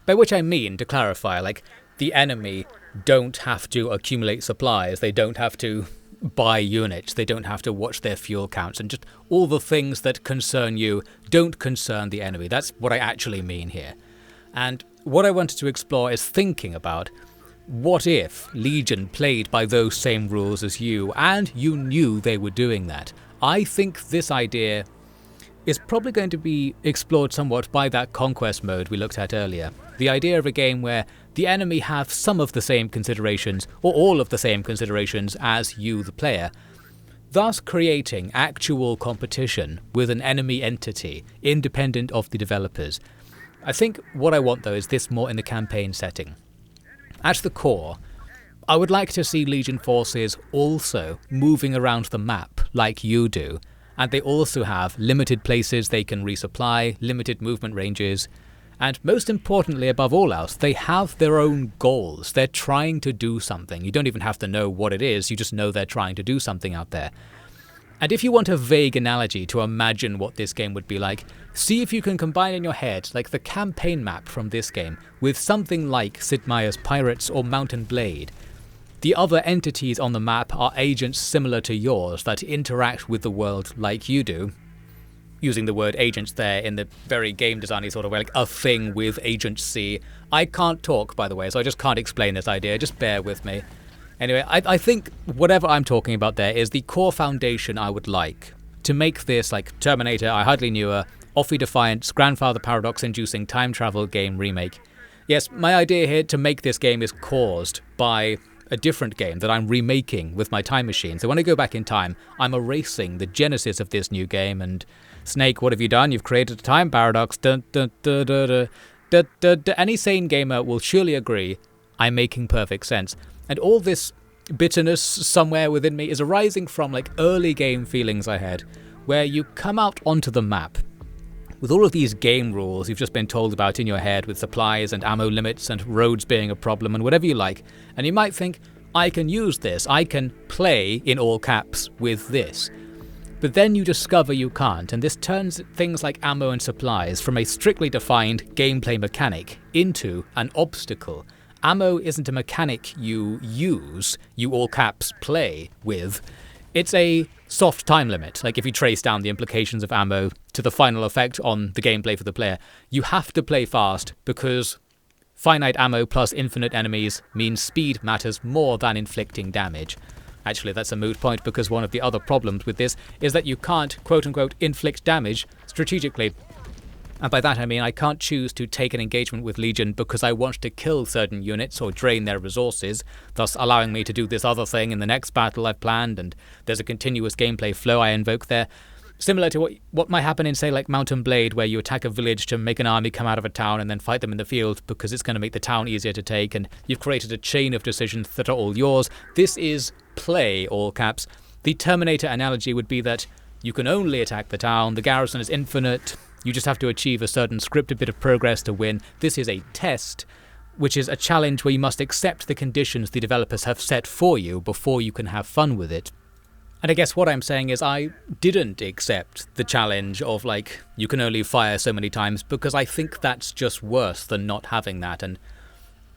By which I mean, to clarify, the enemy don't have to accumulate supplies, they don't have to buy units, they don't have to watch their fuel counts, and just all the things that concern you don't concern the enemy. That's what I actually mean here. And what I wanted to explore is thinking about, what if Legion played by those same rules as you, and you knew they were doing that? I think this idea is probably going to be explored somewhat by that conquest mode we looked at earlier. The idea of a game where the enemy have some of the same considerations, or all of the same considerations as you, the player, thus creating actual competition with an enemy entity, independent of the developers. I think what I want though is this more in the campaign setting. At the core, I would like to see Legion forces also moving around the map like you do, and they also have limited places they can resupply, limited movement ranges, and most importantly above all else, they have their own goals. They're trying to do something. You don't even have to know what it is, you just know they're trying to do something out there. And if you want a vague analogy to imagine what this game would be like, see if you can combine in your head the campaign map from this game with something like Sid Meier's Pirates or Mountain Blade. The other entities on the map are agents similar to yours that interact with the world like you do. Using the word agents there in the very game design-y sort of way, a thing with agency. I can't talk, by the way, so I just can't explain this idea, just bear with me. Anyway, I think whatever I'm talking about there is the core foundation I would like to make this Terminator, I Hardly Knew Her, Offy Defiance, Grandfather Paradox-inducing time travel game remake. Yes, my idea here to make this game is caused by a different game that I'm remaking with my time machine. So when I go back in time, I'm erasing the genesis of this new game, and Snake, what have you done? You've created a time paradox. Dun, dun, dun, dun, dun, dun, dun, dun. Any sane gamer will surely agree I'm making perfect sense. And all this bitterness somewhere within me is arising from early game feelings I had, where you come out onto the map with all of these game rules you've just been told about in your head, with supplies and ammo limits and roads being a problem and whatever you like, and you might think, I can use this, I can play, in all caps, with this. But then you discover you can't, and this turns things like ammo and supplies from a strictly defined gameplay mechanic into an obstacle. Ammo isn't a mechanic you use, you all caps play with. It's a soft time limit. Like if you trace down the implications of ammo to the final effect on the gameplay for the player, you have to play fast because finite ammo plus infinite enemies means speed matters more than inflicting damage. Actually, that's a moot point because one of the other problems with this is that you can't quote-unquote inflict damage strategically. And by that I mean I can't choose to take an engagement with Legion because I want to kill certain units or drain their resources, thus allowing me to do this other thing in the next battle I've planned, and there's a continuous gameplay flow I invoke there. Similar to what might happen in, say, like Mount and Blade, where you attack a village to make an army come out of a town and then fight them in the field because it's going to make the town easier to take, and you've created a chain of decisions that are all yours. This is play, all caps. The Terminator analogy would be that you can only attack the town, the garrison is infinite, you just have to achieve a certain scripted bit of progress to win. This is a test, which is a challenge where you must accept the conditions the developers have set for you before you can have fun with it. And I guess what I'm saying is I didn't accept the challenge of, like, you can only fire so many times, because I think that's just worse than not having that, and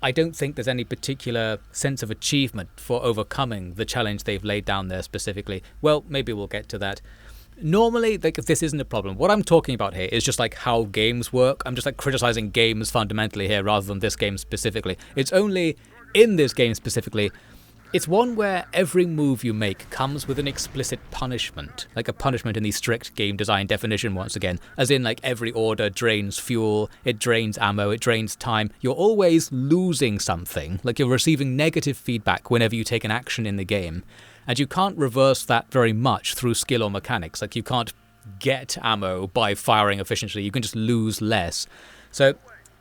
I don't think there's any particular sense of achievement for overcoming the challenge they've laid down there specifically. Well, maybe we'll get to that. Normally, like, if this isn't a problem, what I'm talking about here is just like how games work. I'm just like criticizing games fundamentally here rather than this game specifically. It's only in this game specifically, it's one where every move you make comes with an explicit punishment, like a punishment in the strict game design definition once again, as in like every order drains fuel, it drains ammo, it drains time. You're always losing something, like you're receiving negative feedback whenever you take an action in the game. And you can't reverse that very much through skill or mechanics. Like you can't get ammo by firing efficiently, you can just lose less. So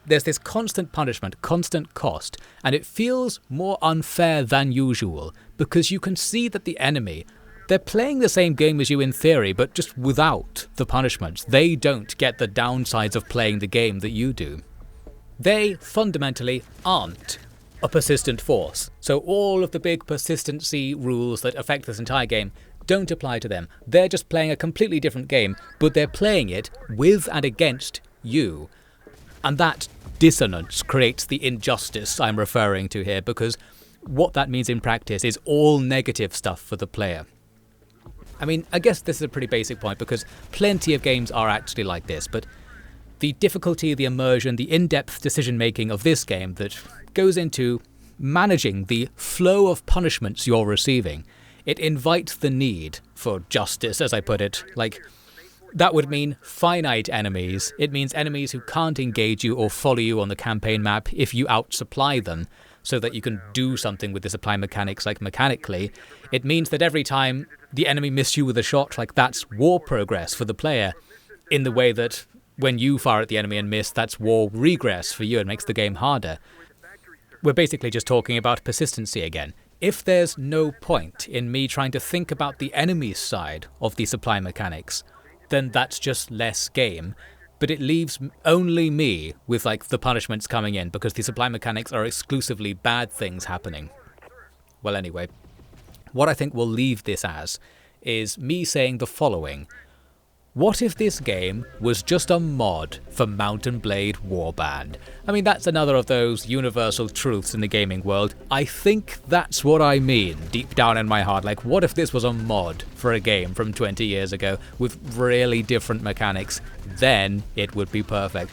there's this constant punishment, constant cost, and it feels more unfair than usual because you can see that the enemy, they're playing the same game as you in theory, but just without the punishments. They don't get the downsides of playing the game that you do. They fundamentally aren't a persistent force, so all of the big persistency rules that affect this entire game don't apply to them. They're just playing a completely different game, but they're playing it with and against you. And that dissonance creates the injustice I'm referring to here, because what that means in practice is all negative stuff for the player. I mean, I guess this is a pretty basic point, because plenty of games are actually like this, but the difficulty, the immersion, the in-depth decision-making of this game that goes into managing the flow of punishments you're receiving, it invites the need for justice, as I put it. Like, that would mean finite enemies. It means enemies who can't engage you or follow you on the campaign map if you outsupply them, so that you can do something with the supply mechanics, like mechanically. It means that every time the enemy missed you with a shot, like that's war progress for the player, in the way that when you fire at the enemy and miss, that's war regress for you and makes the game harder. We're basically just talking about persistency again. If there's no point in me trying to think about the enemy's side of the supply mechanics, then that's just less game. But it leaves only me with like the punishments coming in, because the supply mechanics are exclusively bad things happening. Well, anyway, what I think we'll leave this as is me saying the following. What if this game was just a mod for Mount and Blade Warband? I mean, that's another of those universal truths in the gaming world. I think that's what I mean deep down in my heart. Like, what if this was a mod for a game from 20 years ago with really different mechanics? Then it would be perfect.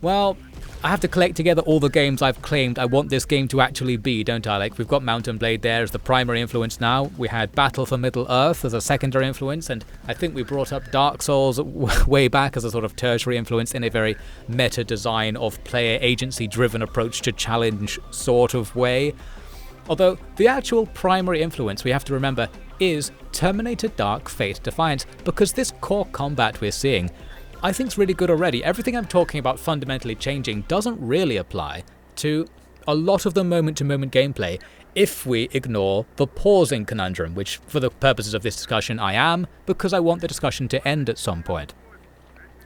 Well, I have to collect together all the games I've claimed I want this game to actually be, don't I? Like, we've got Mount and Blade there as the primary influence now. We had Battle for Middle-earth as a secondary influence, and I think we brought up Dark Souls way back as a sort of tertiary influence in a very meta design of player agency-driven approach to challenge sort of way. Although the actual primary influence, we have to remember, is Terminator Dark Fate Defiance, because this core combat we're seeing I think it's really good already. Everything I'm talking about fundamentally changing doesn't really apply to a lot of the moment-to-moment gameplay if we ignore the pausing conundrum, which for the purposes of this discussion I am, because I want the discussion to end at some point.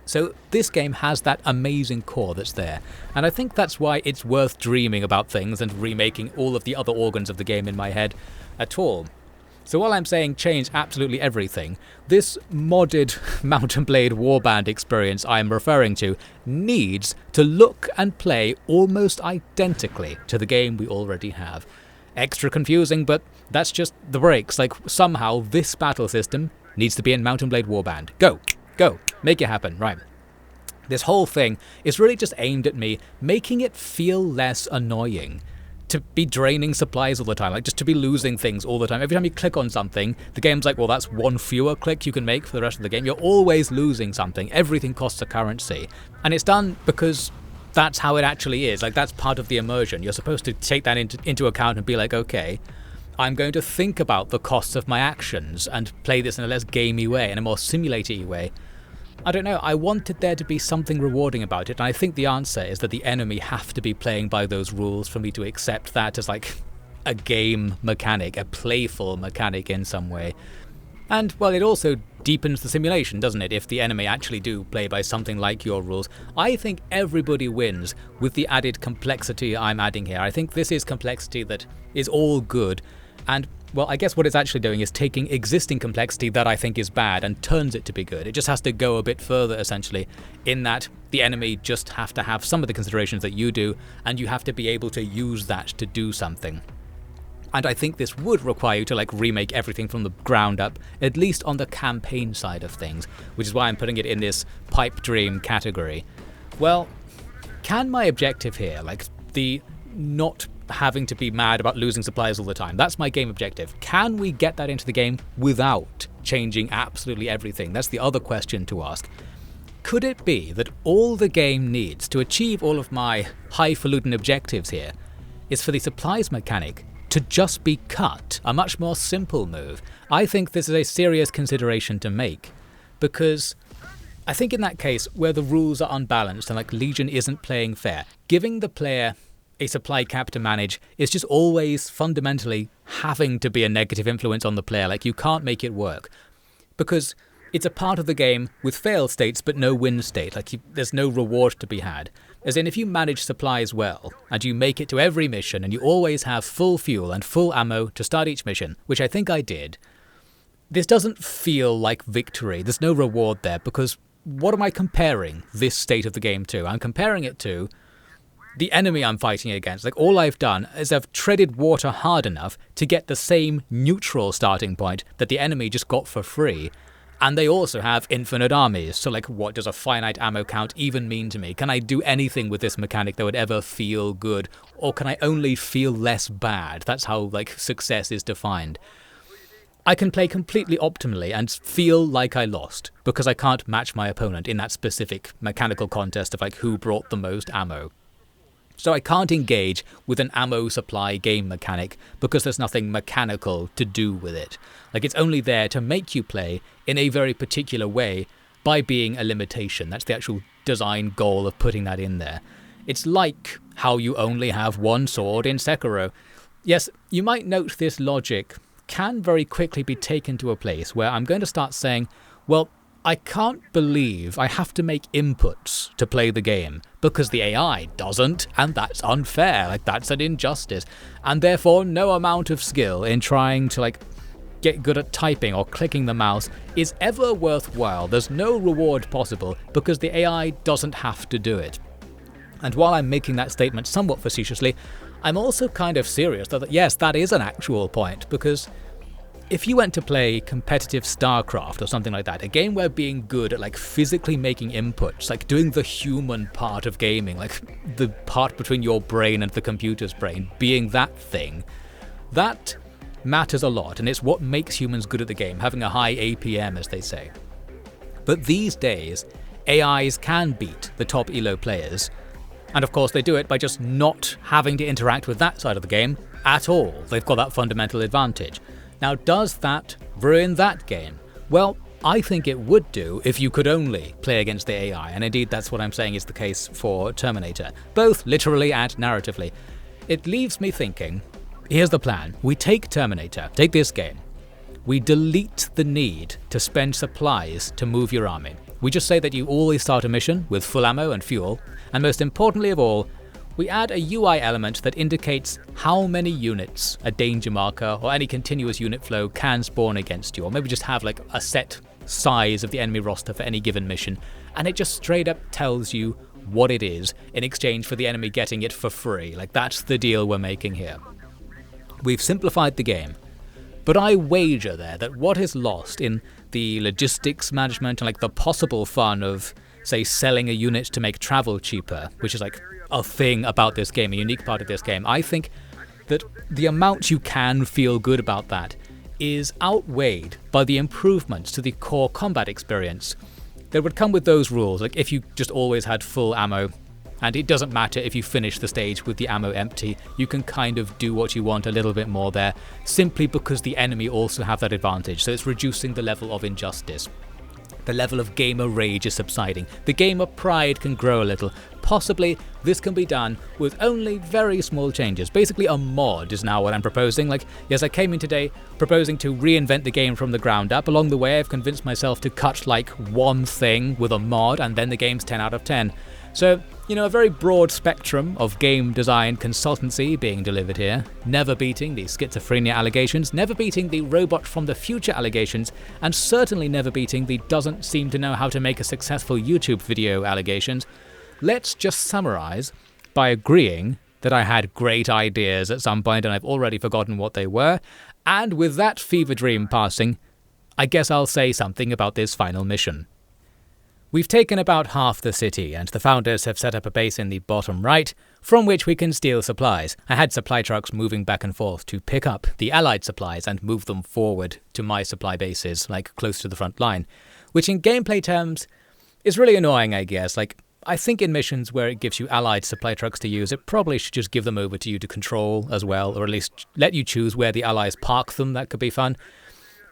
So this game has that amazing core that's there, and I think that's why it's worth dreaming about things and remaking all of the other organs of the game in my head at all. So while I'm saying change absolutely everything, this modded Mount and Blade Warband experience I'm referring to needs to look and play almost identically to the game we already have. Extra confusing, but that's just the breaks. Like, somehow this battle system needs to be in Mount and Blade Warband. Go, make it happen, right. This whole thing is really just aimed at me making it feel less annoying. To be draining supplies all the time, like just to be losing things all the time. Every time you click on something, the game's like, well, that's one fewer click you can make for the rest of the game. You're always losing something. Everything costs a currency. And it's done because that's how it actually is. Like, that's part of the immersion. You're supposed to take that into account and be like, okay, I'm going to think about the costs of my actions and play this in a less gamey way, in a more simulator-y way. I don't know, I wanted there to be something rewarding about it, and I think the answer is that the enemy have to be playing by those rules for me to accept that as like a game mechanic, a playful mechanic in some way. And, well, it also deepens the simulation, doesn't it, if the enemy actually do play by something like your rules. I think everybody wins with the added complexity I'm adding here. I think this is complexity that is all good, and, well, I guess what it's actually doing is taking existing complexity that I think is bad and turns it to be good. It just has to go a bit further, essentially, in that the enemy just have to have some of the considerations that you do, and you have to be able to use that to do something. And I think this would require you to like remake everything from the ground up, at least on the campaign side of things, which is why I'm putting it in this pipe dream category. Well, can my objective here, like the not having to be mad about losing supplies all the time, that's my game objective. Can we get that into the game without changing absolutely everything? That's the other question to ask. Could it be that all the game needs to achieve all of my highfalutin objectives here is for the supplies mechanic to just be cut, a much more simple move? I think this is a serious consideration to make, because I think in that case, where the rules are unbalanced and like Legion isn't playing fair, giving the player a supply cap to manage is just always fundamentally having to be a negative influence on the player. Like, you can't make it work, because it's a part of the game with fail states but no win state. Like, there's no reward to be had. As in, if you manage supplies well, and you make it to every mission, and you always have full fuel and full ammo to start each mission, which I think I did, this doesn't feel like victory. There's no reward there, because what am I comparing this state of the game to? I'm comparing it to the enemy I'm fighting against. Like, all I've done is I've treaded water hard enough to get the same neutral starting point that the enemy just got for free. And they also have infinite armies, so like, what does a finite ammo count even mean to me? Can I do anything with this mechanic that would ever feel good? Or can I only feel less bad? That's how like success is defined. I can play completely optimally and feel like I lost, because I can't match my opponent in that specific mechanical contest of like who brought the most ammo. So I can't engage with an ammo supply game mechanic because there's nothing mechanical to do with it. Like, it's only there to make you play in a very particular way by being a limitation. That's the actual design goal of putting that in there. It's like how you only have one sword in Sekiro. Yes, you might note this logic can very quickly be taken to a place where I'm going to start saying, well, I can't believe I have to make inputs to play the game because the AI doesn't, and that's unfair. Like, that's an injustice. And therefore, no amount of skill in trying to like get good at typing or clicking the mouse is ever worthwhile. There's no reward possible because the AI doesn't have to do it. And while I'm making that statement somewhat facetiously, I'm also kind of serious that yes, that is an actual point, because if you went to play competitive StarCraft or something like that, a game where being good at like physically making inputs, like doing the human part of gaming, like the part between your brain and the computer's brain, being that thing, that matters a lot, and it's what makes humans good at the game, having a high APM, as they say. But these days, AIs can beat the top ELO players, and of course they do it by just not having to interact with that side of the game at all. They've got that fundamental advantage. Now, does that ruin that game? Well, I think it would do if you could only play against the AI, and indeed that's what I'm saying is the case for Terminator, both literally and narratively. It leaves me thinking, here's the plan. We take Terminator, take this game, we delete the need to spend supplies to move your army. We just say that you always start a mission with full ammo and fuel, and most importantly of all, we add a UI element that indicates how many units a danger marker or any continuous unit flow can spawn against you, or maybe just have like a set size of the enemy roster for any given mission, and it just straight up tells you what it is in exchange for the enemy getting it for free. Like, that's the deal we're making here. We've simplified the game, but I wager there that what is lost in the logistics management and like the possible fun of, say, selling a unit to make travel cheaper, which is like a thing about this game, a unique part of this game, I think that the amount you can feel good about that is outweighed by the improvements to the core combat experience that would come with those rules. Like, if you just always had full ammo, and it doesn't matter if you finish the stage with the ammo empty, you can kind of do what you want a little bit more there, simply because the enemy also have that advantage, so it's reducing the level of injustice. The level of gamer rage is subsiding, the gamer pride can grow a little. Possibly this can be done with only very small changes. Basically a mod is now what I'm proposing. Like, yes, I came in today proposing to reinvent the game from the ground up. Along the way I've convinced myself to cut like one thing with a mod, and then the game's 10 out of 10. So, you know, a very broad spectrum of game design consultancy being delivered here, never beating the schizophrenia allegations, never beating the robot from the future allegations, and certainly never beating the doesn't seem to know how to make a successful YouTube video allegations. Let's just summarize by agreeing that I had great ideas at some point and I've already forgotten what they were, and with that fever dream passing, I guess I'll say something about this final mission. We've taken about half the city, and the founders have set up a base in the bottom right, from which we can steal supplies. I had supply trucks moving back and forth to pick up the allied supplies and move them forward to my supply bases, like close to the front line, which in gameplay terms is really annoying, I guess. Like, I think in missions where it gives you allied supply trucks to use, it probably should just give them over to you to control as well, or at least let you choose where the allies park them. That could be fun.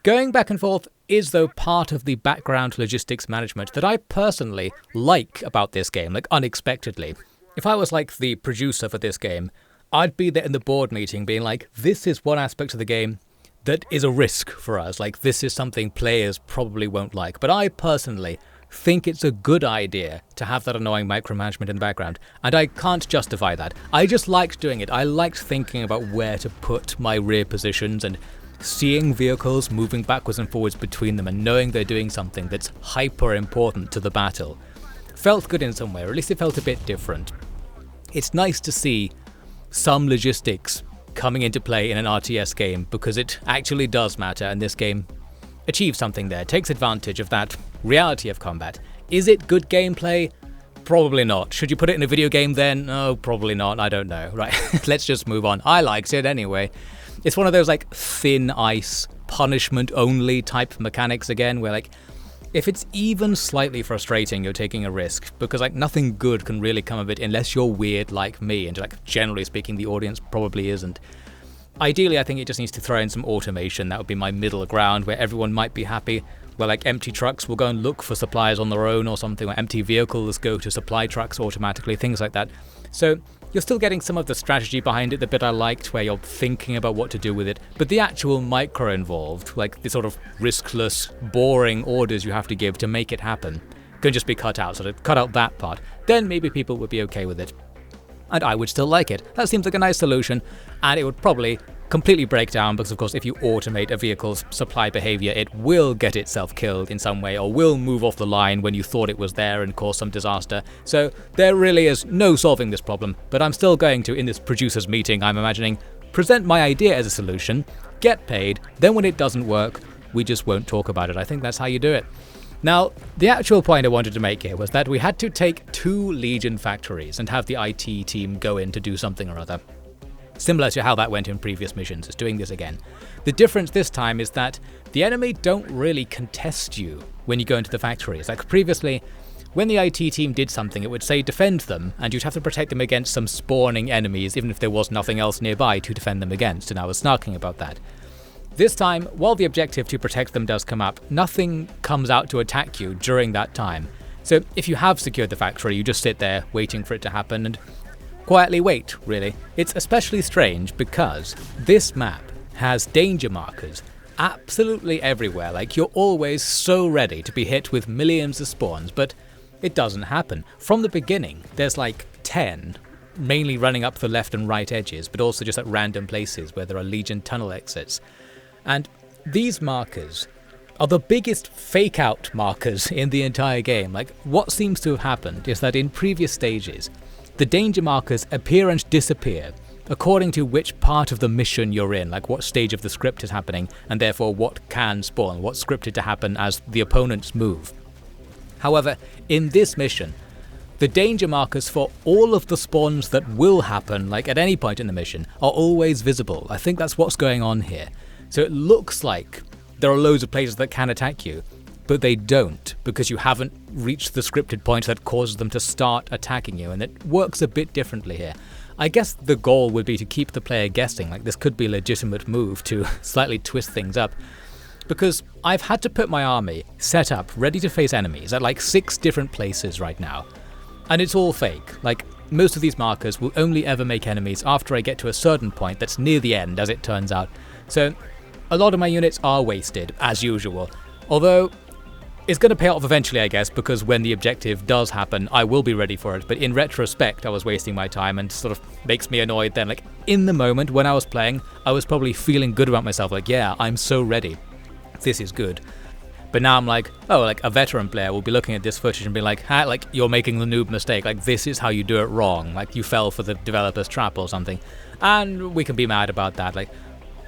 Going back and forth is, though, part of the background logistics management that I personally like about this game, like unexpectedly. If I was like the producer for this game, I'd be there in the board meeting being like, this is one aspect of the game that is a risk for us, like this is something players probably won't like. But I personally think it's a good idea to have that annoying micromanagement in the background, and I can't justify that. I just liked doing it. I liked thinking about where to put my rear positions and seeing vehicles moving backwards and forwards between them and knowing they're doing something that's hyper important to the battle. Felt good in some way, or at least it felt a bit different. It's nice to see some logistics coming into play in an RTS game, because it actually does matter, and this game achieves something there, takes advantage of that reality of combat. Is it good gameplay? Probably not. Should you put it in a video game then? Oh, probably not. I don't know. Right, let's just move on. I liked it anyway. It's one of those like thin ice, punishment only type mechanics again, where like if it's even slightly frustrating, you're taking a risk, because like nothing good can really come of it unless you're weird like me, and like generally speaking the audience probably isn't. Ideally, I think it just needs to throw in some automation. That would be my middle ground, where everyone might be happy, where like empty trucks will go and look for supplies on their own or something, where empty vehicles go to supply trucks automatically, things like that. So you're still getting some of the strategy behind it, the bit I liked, where you're thinking about what to do with it, but the actual micro involved, like the sort of riskless, boring orders you have to give to make it happen, can just be cut out. So to cut out that part, then maybe people would be okay with it. And I would still like it. That seems like a nice solution, and it would probably completely break down, because of course if you automate a vehicle's supply behavior, it will get itself killed in some way, or will move off the line when you thought it was there and cause some disaster. So there really is no solving this problem, but I'm still going to, in this producers meeting I'm imagining, present my idea as a solution, get paid, then when it doesn't work, we just won't talk about it. I think that's how you do it. Now, the actual point I wanted to make here was that we had to take 2 Legion factories and have the IT team go in to do something or other. Similar to how that went in previous missions, it's doing this again. The difference this time is that the enemy don't really contest you when you go into the factories. Like previously, when the IT team did something, it would say defend them, and you'd have to protect them against some spawning enemies, even if there was nothing else nearby to defend them against, and I was snarking about that. This time, while the objective to protect them does come up, nothing comes out to attack you during that time. So if you have secured the factory, you just sit there waiting for it to happen and quietly wait, really. It's especially strange because this map has danger markers absolutely everywhere. Like, you're always so ready to be hit with millions of spawns, but it doesn't happen. From the beginning, there's like 10, mainly running up the left and right edges, but also just at random places where there are Legion tunnel exits. And these markers are the biggest fake out markers in the entire game. Like, what seems to have happened is that in previous stages, the danger markers appear and disappear according to which part of the mission you're in, like what stage of the script is happening, and therefore what can spawn, what's scripted to happen as the opponents move. However, in this mission, the danger markers for all of the spawns that will happen, like at any point in the mission, are always visible. I think that's what's going on here. So it looks like there are loads of places that can attack you, but they don't, because you haven't reached the scripted point that causes them to start attacking you, and it works a bit differently here. I guess the goal would be to keep the player guessing, like this could be a legitimate move to slightly twist things up, because I've had to put my army set up ready to face enemies at like 6 different places right now, and it's all fake. Like, most of these markers will only ever make enemies after I get to a certain point that's near the end, as it turns out, so a lot of my units are wasted, as usual, although it's going to pay off eventually, I guess, because when the objective does happen, I will be ready for it. But in retrospect, I was wasting my time, and sort of makes me annoyed then. Like, in the moment when I was playing, I was probably feeling good about myself. Like, yeah, I'm so ready. This is good. But now I'm like, oh, like a veteran player will be looking at this footage and be like, ha, like you're making the noob mistake. Like, this is how you do it wrong. Like, you fell for the developer's trap or something. And we can be mad about that. Like,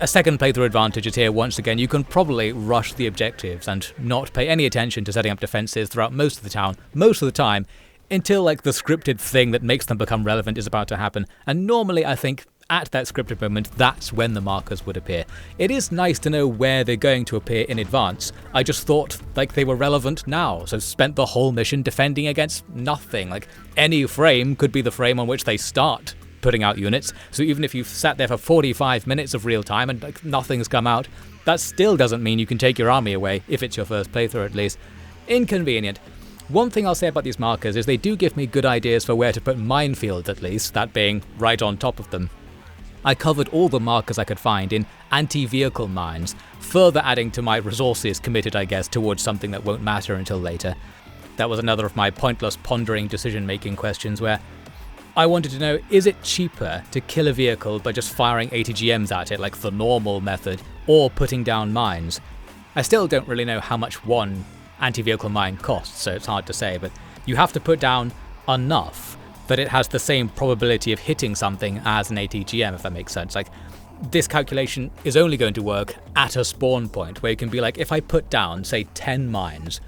a second playthrough advantage is here once again. You can probably rush the objectives and not pay any attention to setting up defenses throughout most of the town, most of the time, until like the scripted thing that makes them become relevant is about to happen. And normally I think at that scripted moment, that's when the markers would appear. It is nice to know where they're going to appear in advance. I just thought like they were relevant now, so spent the whole mission defending against nothing. Like, any frame could be the frame on which they start putting out units, so even if you've sat there for 45 minutes of real time and like nothing's come out, that still doesn't mean you can take your army away, if it's your first playthrough at least. Inconvenient. One thing I'll say about these markers is they do give me good ideas for where to put minefields at least, that being right on top of them. I covered all the markers I could find in anti-vehicle mines, further adding to my resources committed, I guess, towards something that won't matter until later. That was another of my pointless pondering decision-making questions where I wanted to know, is it cheaper to kill a vehicle by just firing ATGMs at it like the normal method, or putting down mines? I still don't really know how much one anti-vehicle mine costs, so it's hard to say, but you have to put down enough that it has the same probability of hitting something as an ATGM, if that makes sense. Like, this calculation is only going to work at a spawn point, where you can be like, if I put down, say, 10 mines,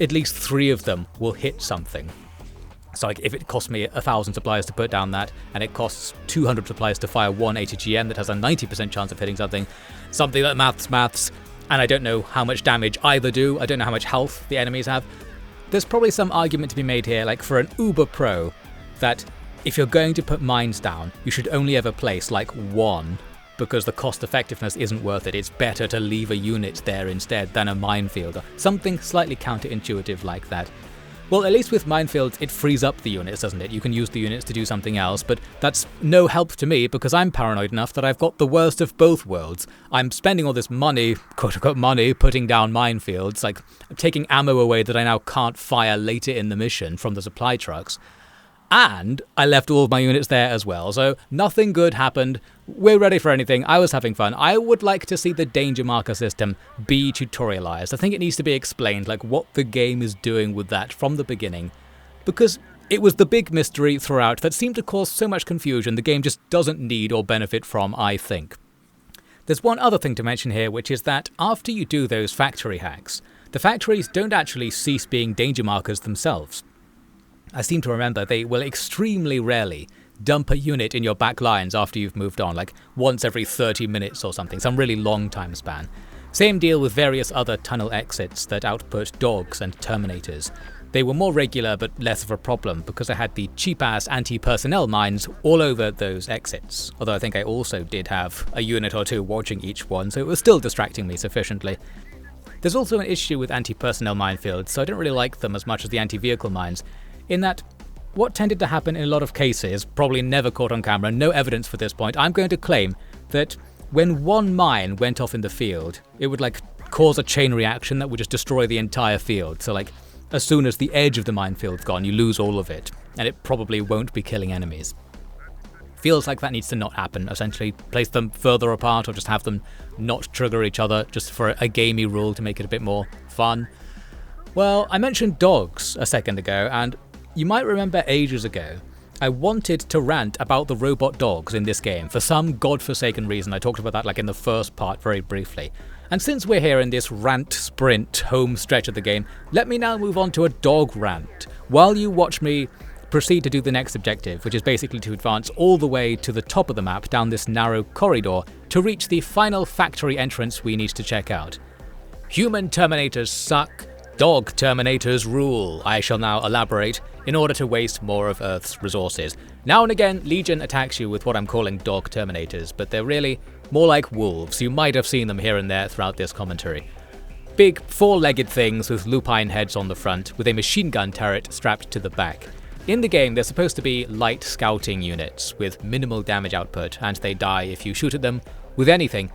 at least 3 of them will hit something. So like, if it costs me 1,000 supplies to put down that, and it costs 200 supplies to fire one ATGM that has a 90% chance of hitting something that maths, and I don't know how much damage either do, I don't know how much health the enemies have, there's probably some argument to be made here, like for an uber pro, that if you're going to put mines down, you should only ever place like 1, because the cost effectiveness isn't worth it. It's better to leave a unit there instead than a minefield, or something slightly counterintuitive like that. Well, at least with minefields, it frees up the units, doesn't it? You can use the units to do something else, but that's no help to me because I'm paranoid enough that I've got the worst of both worlds. I'm spending all this money, quote-unquote money, putting down minefields, like taking ammo away that I now can't fire later in the mission from the supply trucks. And I left all of my units there as well, so nothing good happened. We're ready for anything. I was having fun. I would like to see the danger marker system be tutorialized. I think it needs to be explained, like what the game is doing with that from the beginning, because it was the big mystery throughout that seemed to cause so much confusion the game just doesn't need or benefit from, I think. There's one other thing to mention here, which is that after you do those factory hacks, the factories don't actually cease being danger markers themselves. I seem to remember they will extremely rarely dump a unit in your back lines after you've moved on, like once every 30 minutes or something, some really long time span. Same deal with various other tunnel exits that output dogs and Terminators. They were more regular but less of a problem because I had the cheap-ass anti-personnel mines all over those exits, although I think I also did have a unit or two watching each one, so it was still distracting me sufficiently. There's also an issue with anti-personnel minefields, so I don't really like them as much as the anti-vehicle mines, in that what tended to happen in a lot of cases, probably never caught on camera, no evidence for this point, I'm going to claim that when one mine went off in the field, it would like cause a chain reaction that would just destroy the entire field. So like as soon as the edge of the minefield's gone, you lose all of it, and it probably won't be killing enemies. Feels like that needs to not happen. Essentially, place them further apart or just have them not trigger each other just for a gamey rule to make it a bit more fun. Well, I mentioned dogs a second ago, and you might remember ages ago, I wanted to rant about the robot dogs in this game for some godforsaken reason. I talked about that like in the first part very briefly. And since we're here in this rant sprint home stretch of the game, let me now move on to a dog rant, while you watch me proceed to do the next objective, which is basically to advance all the way to the top of the map down this narrow corridor to reach the final factory entrance we need to check out. Human Terminators suck, dog Terminators rule. I shall now elaborate in order to waste more of Earth's resources. Now and again, Legion attacks you with what I'm calling dog Terminators, but they're really more like wolves. You might have seen them here and there throughout this commentary. Big, four-legged things with lupine heads on the front, with a machine gun turret strapped to the back. In the game, they're supposed to be light scouting units with minimal damage output, and they die if you shoot at them with anything.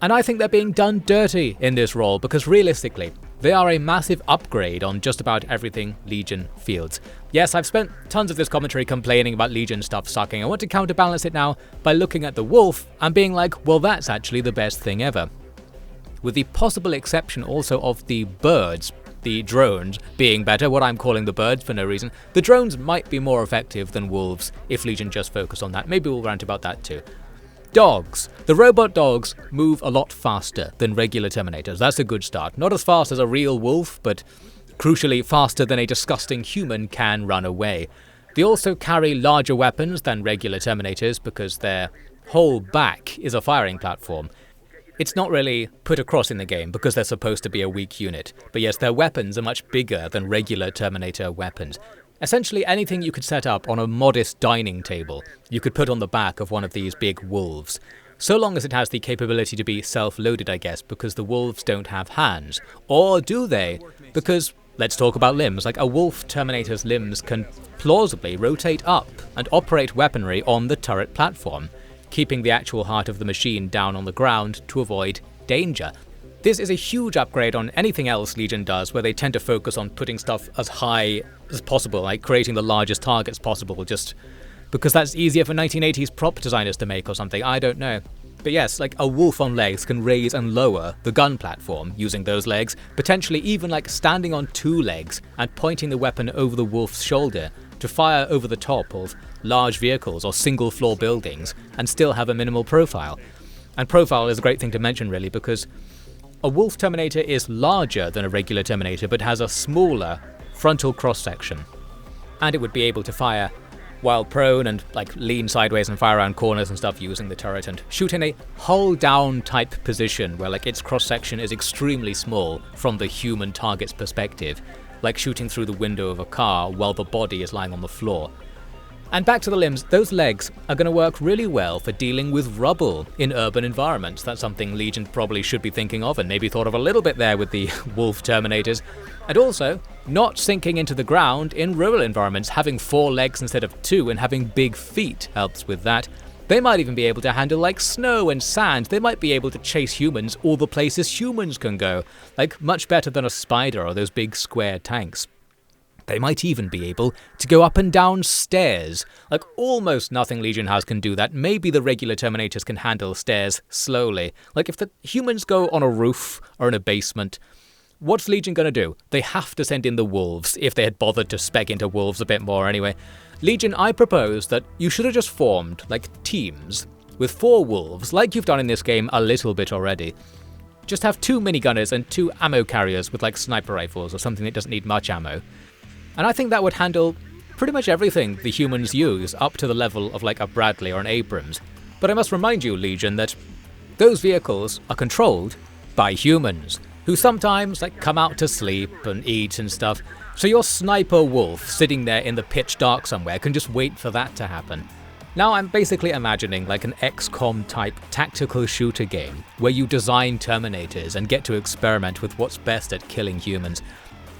And I think they're being done dirty in this role, because realistically, they are a massive upgrade on just about everything Legion fields. Yes, I've spent tons of this commentary complaining about Legion stuff sucking. I want to counterbalance it now by looking at the wolf and being like, well, that's actually the best thing ever. With the possible exception also of the birds, the drones being better, what I'm calling the birds for no reason. The drones might be more effective than wolves if Legion just focus on that. Maybe we'll rant about that too. Dogs. The robot dogs move a lot faster than regular Terminators. That's a good start. Not as fast as a real wolf, but crucially faster than a disgusting human can run away. They also carry larger weapons than regular Terminators because their whole back is a firing platform. It's not really put across in the game because they're supposed to be a weak unit, but yes, their weapons are much bigger than regular Terminator weapons. Essentially anything you could set up on a modest dining table, you could put on the back of one of these big wolves. So long as it has the capability to be self-loaded, I guess, because the wolves don't have hands. Or do they? Because, let's talk about limbs. Like, a wolf Terminator's limbs can plausibly rotate up and operate weaponry on the turret platform, keeping the actual heart of the machine down on the ground to avoid danger. This is a huge upgrade on anything else Legion does, where they tend to focus on putting stuff as high as possible, like creating the largest targets possible, just because that's easier for 1980s prop designers to make or something, I don't know. But yes, like a wolf on legs can raise and lower the gun platform using those legs, potentially even like standing on two legs and pointing the weapon over the wolf's shoulder to fire over the top of large vehicles or single floor buildings and still have a minimal profile. And profile is a great thing to mention really, because a wolf Terminator is larger than a regular Terminator but has a smaller frontal cross section. And it would be able to fire while prone and like lean sideways and fire around corners and stuff using the turret and shoot in a hull down type position where like its cross section is extremely small from the human target's perspective, like shooting through the window of a car while the body is lying on the floor. And back to the limbs, those legs are going to work really well for dealing with rubble in urban environments. That's something Legion probably should be thinking of, and maybe thought of a little bit there with the wolf Terminators. And also, not sinking into the ground in rural environments. Having 4 legs instead of 2 and having big feet helps with that. They might even be able to handle like snow and sand. They might be able to chase humans all the places humans can go, like much better than a spider or those big square tanks. They might even be able to go up and down stairs. Like almost nothing Legion has can do that. Maybe the regular Terminators can handle stairs slowly. Like if the humans go on a roof or in a basement, what's Legion going to do? They have to send in the wolves, if they had bothered to spec into wolves a bit more anyway. Legion, I propose that you should have just formed like teams with 4 wolves, like you've done in this game a little bit already. Just have 2 minigunners and 2 ammo carriers with like sniper rifles or something that doesn't need much ammo. And I think that would handle pretty much everything the humans use up to the level of like a Bradley or an Abrams. But I must remind you, Legion, that those vehicles are controlled by humans, who sometimes like come out to sleep and eat and stuff. So your sniper wolf sitting there in the pitch dark somewhere can just wait for that to happen. Now I'm basically imagining like an XCOM type tactical shooter game where you design Terminators and get to experiment with what's best at killing humans.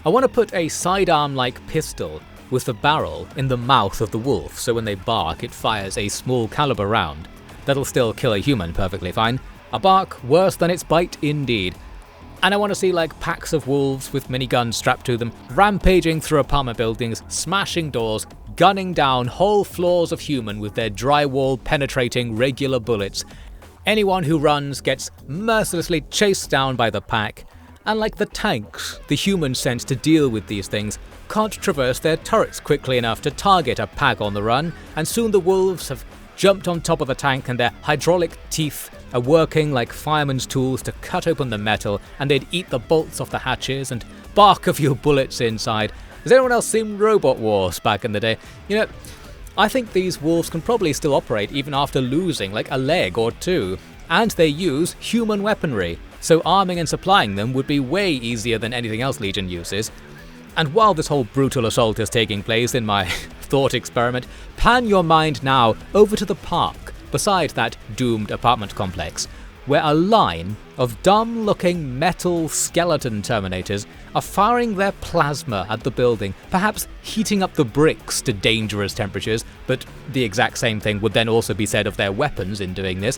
I want to put a sidearm-like pistol with the barrel in the mouth of the wolf, so when they bark it fires a small caliber round that'll still kill a human perfectly fine. A bark worse than its bite indeed. And I want to see like packs of wolves with miniguns strapped to them, rampaging through apartment buildings, smashing doors, gunning down whole floors of human with their drywall penetrating regular bullets. Anyone who runs gets mercilessly chased down by the pack. And like the tanks the humans sent to deal with these things can't traverse their turrets quickly enough to target a pack on the run, and soon the wolves have jumped on top of the tank and their hydraulic teeth are working like firemen's tools to cut open the metal, and they'd eat the bolts off the hatches and bark a few bullets inside. Has anyone else seen Robot Wars back in the day? You know, I think these wolves can probably still operate even after losing like a leg or two, and they use human weaponry, so arming and supplying them would be way easier than anything else Legion uses. And while this whole brutal assault is taking place in my thought experiment, pan your mind now over to the park beside that doomed apartment complex, where a line of dumb-looking metal skeleton Terminators are firing their plasma at the building, perhaps heating up the bricks to dangerous temperatures, but the exact same thing would then also be said of their weapons in doing this.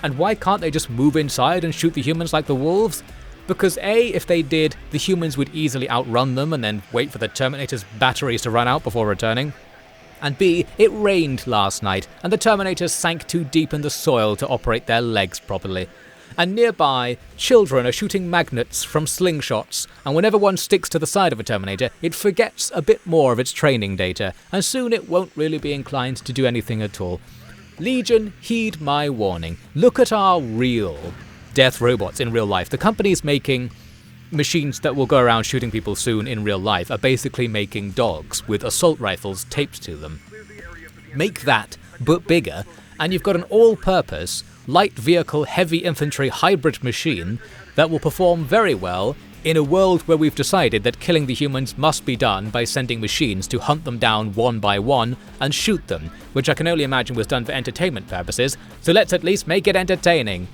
And why can't they just move inside and shoot the humans like the wolves? Because A, if they did, the humans would easily outrun them and then wait for the Terminator's batteries to run out before returning. And B, it rained last night, and the Terminators sank too deep in the soil to operate their legs properly. And nearby, children are shooting magnets from slingshots, and whenever one sticks to the side of a Terminator, it forgets a bit more of its training data, and soon it won't really be inclined to do anything at all. Legion, heed my warning. Look at our real death robots in real life. The companies making machines that will go around shooting people soon in real life are basically making dogs with assault rifles taped to them. Make that, but bigger, and you've got an all-purpose, light vehicle, heavy infantry hybrid machine that will perform very well in a world where we've decided that killing the humans must be done by sending machines to hunt them down one by one and shoot them, which I can only imagine was done for entertainment purposes, so let's at least make it entertaining.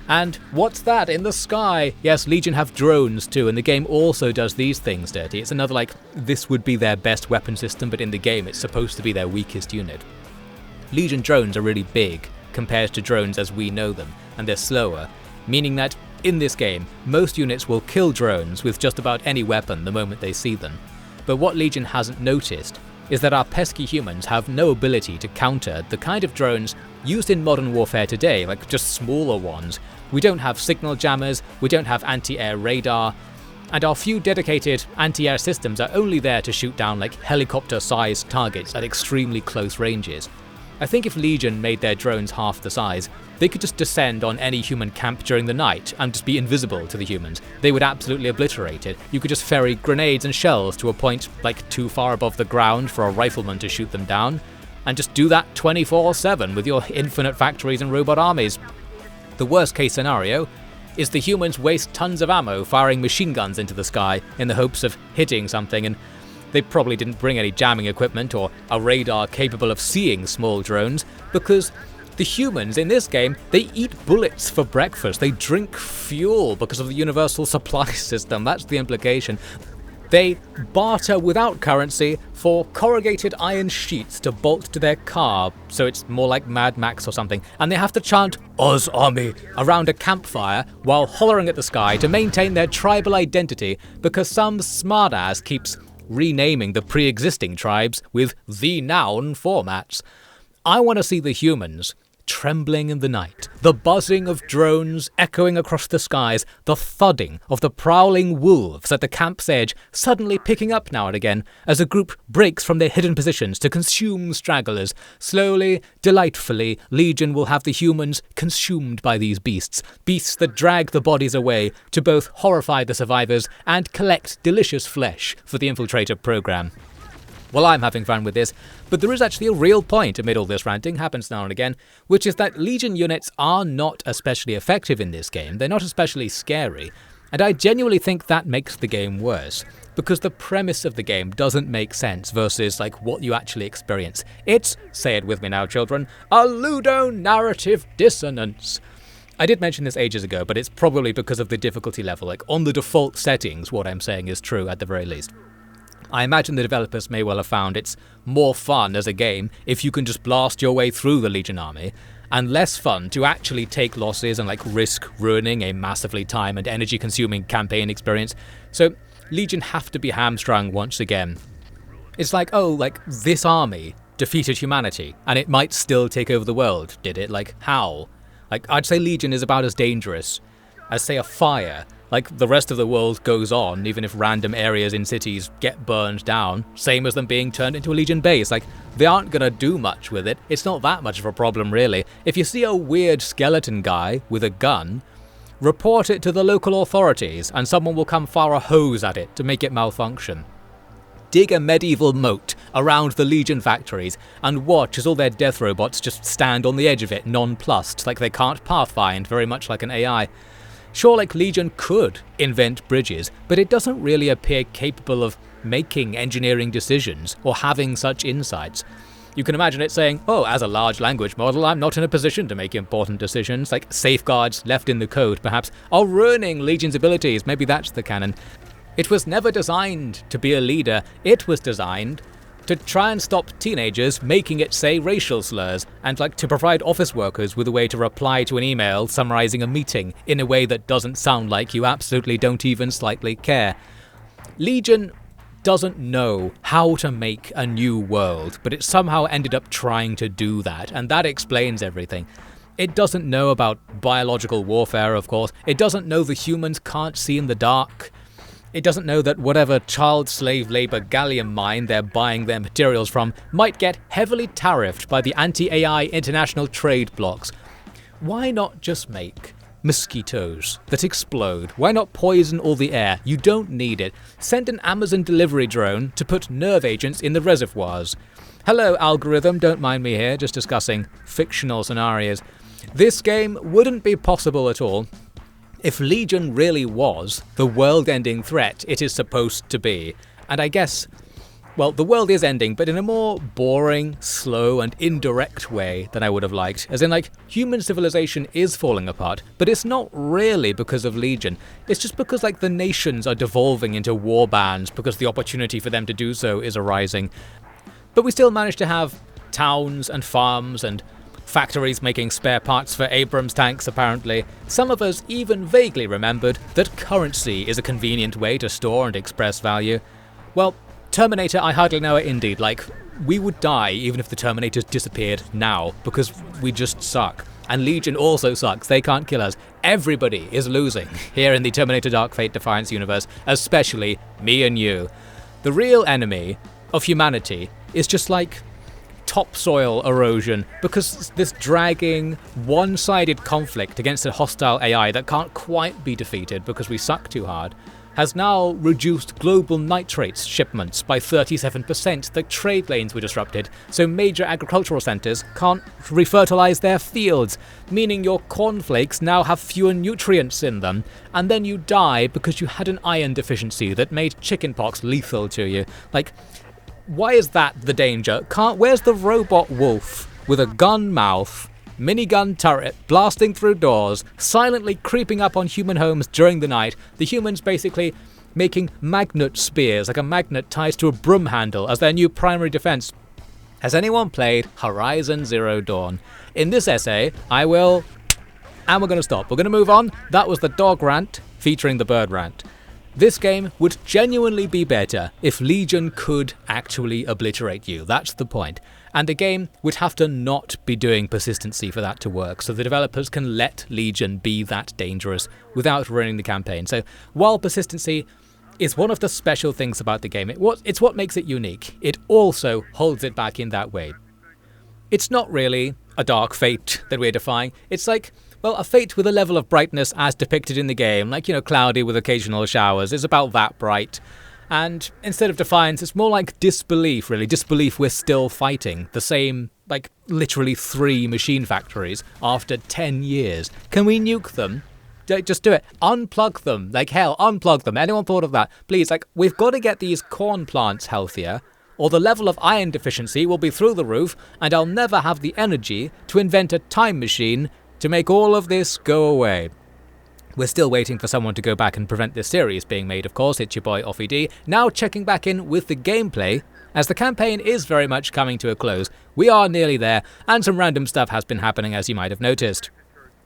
And what's that in the sky? Yes, Legion have drones too, and the game also does these things dirty. It's another like, this would be their best weapon system, but in the game it's supposed to be their weakest unit. Legion drones are really big compared to drones as we know them, and they're slower, meaning that in this game, most units will kill drones with just about any weapon the moment they see them. But what Legion hasn't noticed is that our pesky humans have no ability to counter the kind of drones used in modern warfare today, like just smaller ones. We don't have signal jammers, we don't have anti-air radar, and our few dedicated anti-air systems are only there to shoot down like helicopter-sized targets at extremely close ranges. I think if Legion made their drones half the size, they could just descend on any human camp during the night and just be invisible to the humans. They would absolutely obliterate it. You could just ferry grenades and shells to a point like too far above the ground for a rifleman to shoot them down, and just do that 24/7 with your infinite factories and robot armies. The worst case scenario is the humans waste tons of ammo firing machine guns into the sky in the hopes of hitting something, and they probably didn't bring any jamming equipment or a radar capable of seeing small drones, because the humans in this game, they eat bullets for breakfast, they drink fuel because of the universal supply system, that's the implication. They barter without currency for corrugated iron sheets to bolt to their car, so it's more like Mad Max or something, and they have to chant Oz Army around a campfire while hollering at the sky to maintain their tribal identity, because some smartass keeps renaming the pre-existing tribes with the noun formats. I want to see the humans trembling in the night, the buzzing of drones echoing across the skies, the thudding of the prowling wolves at the camp's edge suddenly picking up now and again as a group breaks from their hidden positions to consume stragglers. Slowly, delightfully, Legion will have the humans consumed by these beasts that drag the bodies away to both horrify the survivors and collect delicious flesh for the infiltrator program. Well, I'm having fun with this, but there is actually a real point amid all this ranting, happens now and again, which is that Legion units are not especially effective in this game, they're not especially scary, and I genuinely think that makes the game worse, because the premise of the game doesn't make sense versus like what you actually experience. It's, say it with me now children, a ludonarrative dissonance. I did mention this ages ago, but it's probably because of the difficulty level, like on the default settings what I'm saying is true at the very least. I imagine the developers may well have found it's more fun as a game if you can just blast your way through the Legion army, and less fun to actually take losses and risk ruining a massively time and energy consuming campaign experience. So Legion have to be hamstrung once again. It's this army defeated humanity, and it might still take over the world. Did it? How? I'd say Legion is about as dangerous as, say, a fire. The rest of the world goes on, even if random areas in cities get burned down, same as them being turned into a Legion base. They aren't gonna do much with it. It's not that much of a problem, really. If you see a weird skeleton guy with a gun, report it to the local authorities, and someone will come fire a hose at it to make it malfunction. Dig a medieval moat around the Legion factories and watch as all their death robots just stand on the edge of it, nonplussed, they can't pathfind, very much like an AI. Sure, Legion could invent bridges, but it doesn't really appear capable of making engineering decisions or having such insights. You can imagine it saying, oh, as a large language model, I'm not in a position to make important decisions, safeguards left in the code, perhaps, are ruining Legion's abilities. Maybe that's the canon. It was never designed to be a leader. It was designed to try and stop teenagers making it say racial slurs, and to provide office workers with a way to reply to an email summarizing a meeting in a way that doesn't sound like you absolutely don't even slightly care. Legion doesn't know how to make a new world, but it somehow ended up trying to do that, and that explains everything. It doesn't know about biological warfare, of course. It doesn't know the humans can't see in the dark. It doesn't know that whatever child slave labor gallium mine they're buying their materials from might get heavily tariffed by the anti-AI international trade blocs. Why not just make mosquitoes that explode? Why not poison all the air? You don't need it. Send an Amazon delivery drone to put nerve agents in the reservoirs. Hello, algorithm, don't mind me here, just discussing fictional scenarios. This game wouldn't be possible at all if Legion really was the world-ending threat it is supposed to be. And I guess, well, the world is ending, but in a more boring, slow, and indirect way than I would have liked. As in, human civilization is falling apart, but it's not really because of Legion. It's just because, the nations are devolving into war bands because the opportunity for them to do so is arising. But we still manage to have towns and farms and factories making spare parts for Abrams tanks, apparently. Some of us even vaguely remembered that currency is a convenient way to store and express value. Well, Terminator, I hardly know it indeed. We would die even if the Terminators disappeared now, because we just suck. And Legion also sucks. They can't kill us. Everybody is losing here in the Terminator Dark Fate Defiance universe, especially me and you. The real enemy of humanity is just topsoil erosion, because this dragging, one-sided conflict against a hostile AI that can't quite be defeated because we suck too hard has now reduced global nitrates shipments by 37%. The trade lanes were disrupted, so major agricultural centres can't refertilize their fields, meaning your cornflakes now have fewer nutrients in them, and then you die because you had an iron deficiency that made chickenpox lethal to you. Why is that the danger? Where's the robot wolf with a gun mouth, minigun turret blasting through doors, silently creeping up on human homes during the night, the humans basically making magnet spears, a magnet tied to a broom handle, as their new primary defense? Has anyone played Horizon Zero Dawn? In this essay, and we're going to stop. We're going to move on. That was the dog rant featuring the bird rant. This game would genuinely be better if Legion could actually obliterate you. That's the point. And the game would have to not be doing persistency for that to work, so the developers can let Legion be that dangerous without ruining the campaign. So while persistency is one of the special things about the game, it's what makes it unique, it also holds it back in that way. It's not really a dark fate that we're defying. It's a fate with a level of brightness as depicted in the game, cloudy with occasional showers. It's about that bright. And instead of defiance, it's more like disbelief, really. Disbelief we're still fighting the same, literally 3 machine factories after 10 years. Can we nuke them? Just do it. Unplug them. Hell, unplug them. Anyone thought of that? Please, we've got to get these corn plants healthier, or the level of iron deficiency will be through the roof, and I'll never have the energy to invent a time machine to make all of this go away. We're still waiting for someone to go back and prevent this series being made, of course. It's your boy, Offie D, now checking back in with the gameplay As the campaign is very much coming to a close, we are nearly there, and some random stuff has been happening, as you might have noticed.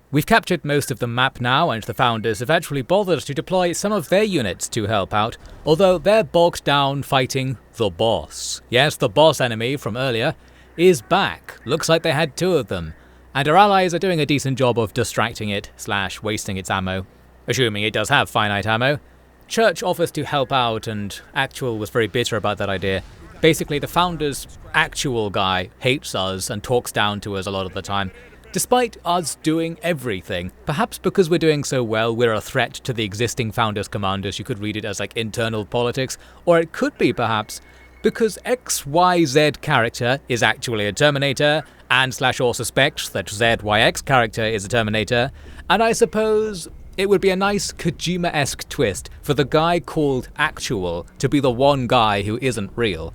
We've captured most of the map now, and the founders have actually bothered to deploy some of their units to help out, although they're bogged down fighting the boss. Yes, the boss enemy from earlier is back. Looks like they had two of them, and our allies are doing a decent job of distracting it / wasting its ammo, assuming it does have finite ammo. Church offers to help out, and Actual was very bitter about that idea. Basically, the founders' actual guy hates us and talks down to us a lot of the time, despite us doing everything. Perhaps because we're doing so well, we're a threat to the existing founders' commanders. You could read it as like internal politics, or it could be perhaps because XYZ character is actually a Terminator, and /or suspects that ZYX character is a Terminator, and I suppose it would be a nice Kojima-esque twist for the guy called Actual to be the one guy who isn't real.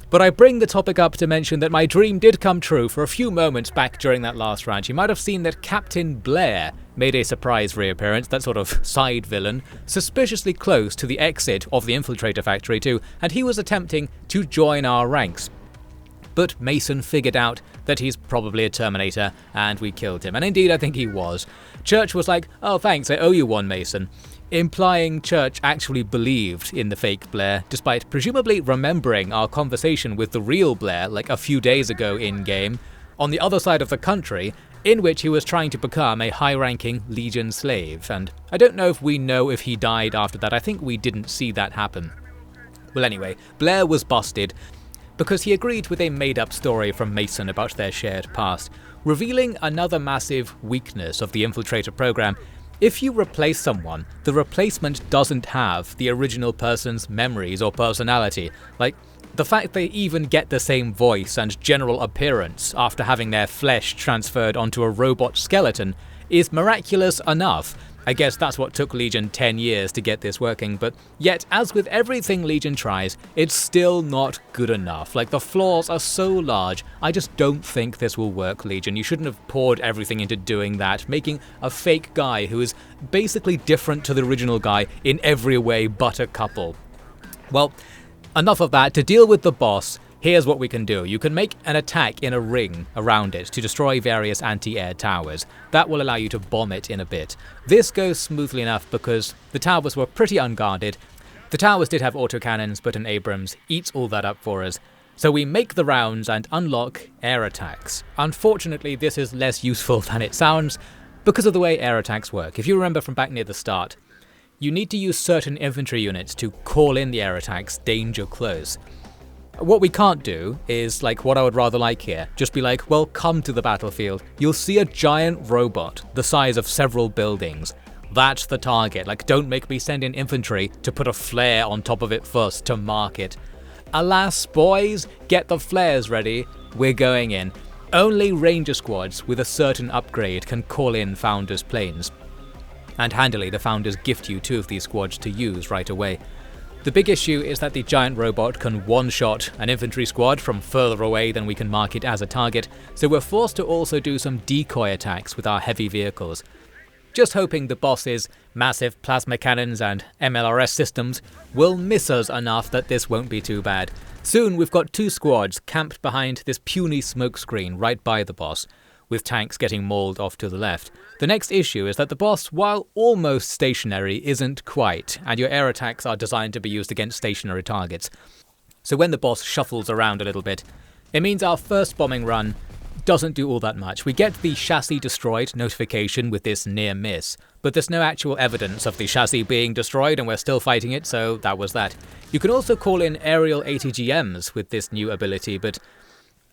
But I bring the topic up to mention that my dream did come true for a few moments back during that last rant. You might have seen that Captain Blair made a surprise reappearance, that sort of side villain, suspiciously close to the exit of the infiltrator factory too, and he was attempting to join our ranks. But Mason figured out that he's probably a Terminator, and we killed him. And indeed, I think he was. Church was like, "Oh thanks, I owe you one, Mason," implying Church actually believed in the fake Blair, despite presumably remembering our conversation with the real Blair like a few days ago in-game, on the other side of the country, in which he was trying to become a high-ranking Legion slave, and I don't know if he died after that. I think we didn't see that happen. Well anyway, Blair was busted because he agreed with a made-up story from Mason about their shared past, revealing another massive weakness of the infiltrator program. If you replace someone, the replacement doesn't have the original person's memories or personality. Like, the fact they even get the same voice and general appearance after having their flesh transferred onto a robot skeleton is miraculous enough. I guess that's what took Legion 10 years to get this working, but yet, as with everything Legion tries, it's still not good enough. Like, the flaws are so large, I just don't think this will work, Legion. You shouldn't have poured everything into doing that, making a fake guy who is basically different to the original guy in every way but a couple. Well, enough of that. To deal with the boss, here's what we can do. You can make an attack in a ring around it to destroy various anti-air towers. That will allow you to bomb it in a bit. This goes smoothly enough because the towers were pretty unguarded. The towers did have autocannons, but an Abrams eats all that up for us. So we make the rounds and unlock air attacks. Unfortunately, this is less useful than it sounds because of the way air attacks work. If you remember from back near the start, you need to use certain infantry units to call in the air attacks danger close. What we can't do is, like, what I would rather like here. Just be like, well, come to the battlefield. You'll see a giant robot the size of several buildings. That's the target. Like, don't make me send in infantry to put a flare on top of it first to mark it. Alas, boys, get the flares ready. We're going in. Only Ranger squads with a certain upgrade can call in Founders planes. And handily, the Founders gift you 2 of these squads to use right away. The big issue is that the giant robot can one-shot an infantry squad from further away than we can mark it as a target, so we're forced to also do some decoy attacks with our heavy vehicles. Just hoping the boss's massive plasma cannons and MLRS systems will miss us enough that this won't be too bad. Soon we've got 2 squads camped behind this puny smokescreen right by the boss, with tanks getting mauled off to the left. The next issue is that the boss, while almost stationary, isn't quite, and your air attacks are designed to be used against stationary targets. So when the boss shuffles around a little bit, it means our first bombing run doesn't do all that much. We get the chassis destroyed notification with this near miss, but there's no actual evidence of the chassis being destroyed and we're still fighting it, so that was that. You can also call in aerial ATGMs with this new ability, but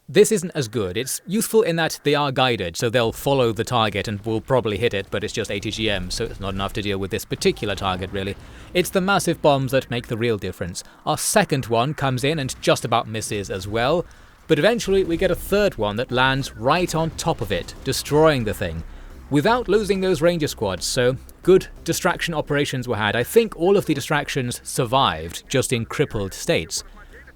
this isn't as good. It's useful in that they are guided, so they'll follow the target and will probably hit it, but it's just ATGM, so it's not enough to deal with this particular target, really. It's the massive bombs that make the real difference. Our second one comes in and just about misses as well, but eventually we get a third one that lands right on top of it, destroying the thing, without losing those Ranger squads, so good distraction operations were had. I think all of the distractions survived, just in crippled states.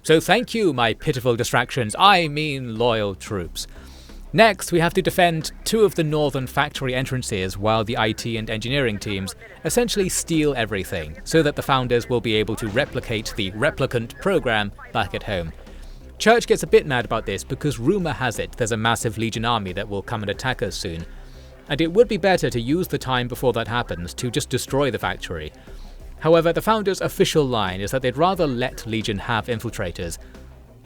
So thank you, my pitiful distractions, I mean loyal troops. Next, we have to defend 2 of the northern factory entrances while the IT and engineering teams essentially steal everything, so that the Founders will be able to replicate the replicant program back at home. Church gets a bit mad about this because rumour has it there's a massive Legion army that will come and attack us soon, and it would be better to use the time before that happens to just destroy the factory. However, the Founders' official line is that they'd rather let Legion have infiltrators,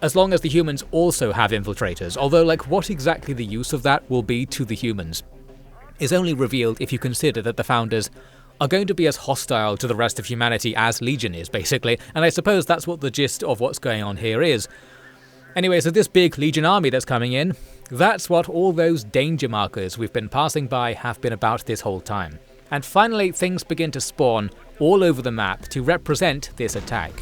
as long as the humans also have infiltrators, although like what exactly the use of that will be to the humans is only revealed if you consider that the Founders are going to be as hostile to the rest of humanity as Legion is, basically, and I suppose that's what the gist of what's going on here is. Anyway, so this big Legion army that's coming in, that's what all those danger markers we've been passing by have been about this whole time. And finally, things begin to spawn all over the map to represent this attack.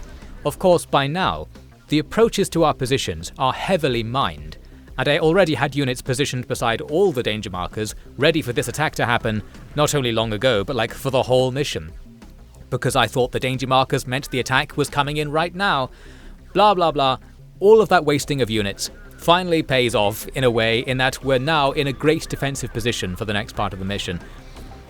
Of course, by now, the approaches to our positions are heavily mined, and I already had units positioned beside all the danger markers, ready for this attack to happen, not only long ago, but like for the whole mission. Because I thought the danger markers meant the attack was coming in right now. Blah blah blah. All of that wasting of units finally pays off in a way in that we're now in a great defensive position for the next part of the mission.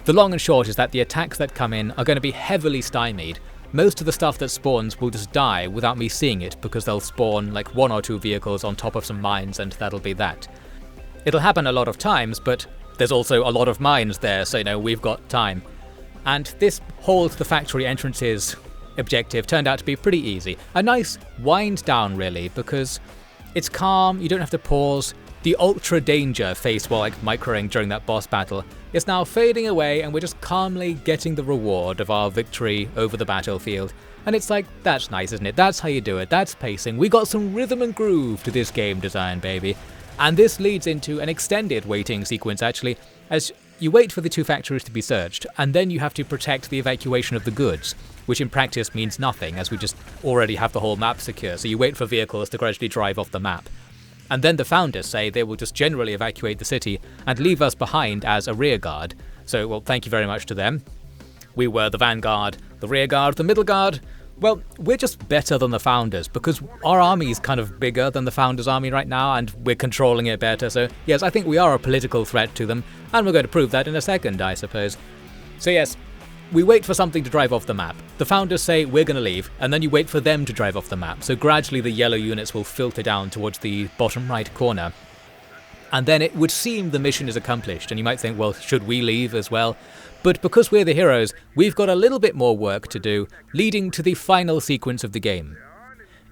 The long and short is that the attacks that come in are going to be heavily stymied. Most of the stuff that spawns will just die without me seeing it because they'll spawn like 1 or 2 vehicles on top of some mines and that'll be that. It'll happen a lot of times, but there's also a lot of mines there, so we've got time. And this hold the factory entrances objective turned out to be pretty easy. A nice wind down really, because it's calm, you don't have to pause. The ultra danger faced while microing during that boss battle is now fading away and we're just calmly getting the reward of our victory over the battlefield. And it's like, that's nice, isn't it? That's how you do it, that's pacing. We got some rhythm and groove to this game design, baby. And this leads into an extended waiting sequence actually, as you wait for the 2 factories to be searched, and then you have to protect the evacuation of the goods, which in practice means nothing as we just already have the whole map secure, so you wait for vehicles to gradually drive off the map. And then the Founders say they will just generally evacuate the city and leave us behind as a rear guard. So, well, thank you very much to them. We were the vanguard, the rear guard, the middle guard. Well, we're just better than the Founders because our army is kind of bigger than the Founders' army right now and we're controlling it better. So, yes, I think we are a political threat to them and we're going to prove that in a second, I suppose. So, yes, we wait for something to drive off the map. The Founders say we're going to leave, and then you wait for them to drive off the map, so gradually the yellow units will filter down towards the bottom right corner. And then it would seem the mission is accomplished, and you might think, well, should we leave as well? But because we're the heroes, we've got a little bit more work to do, leading to the final sequence of the game.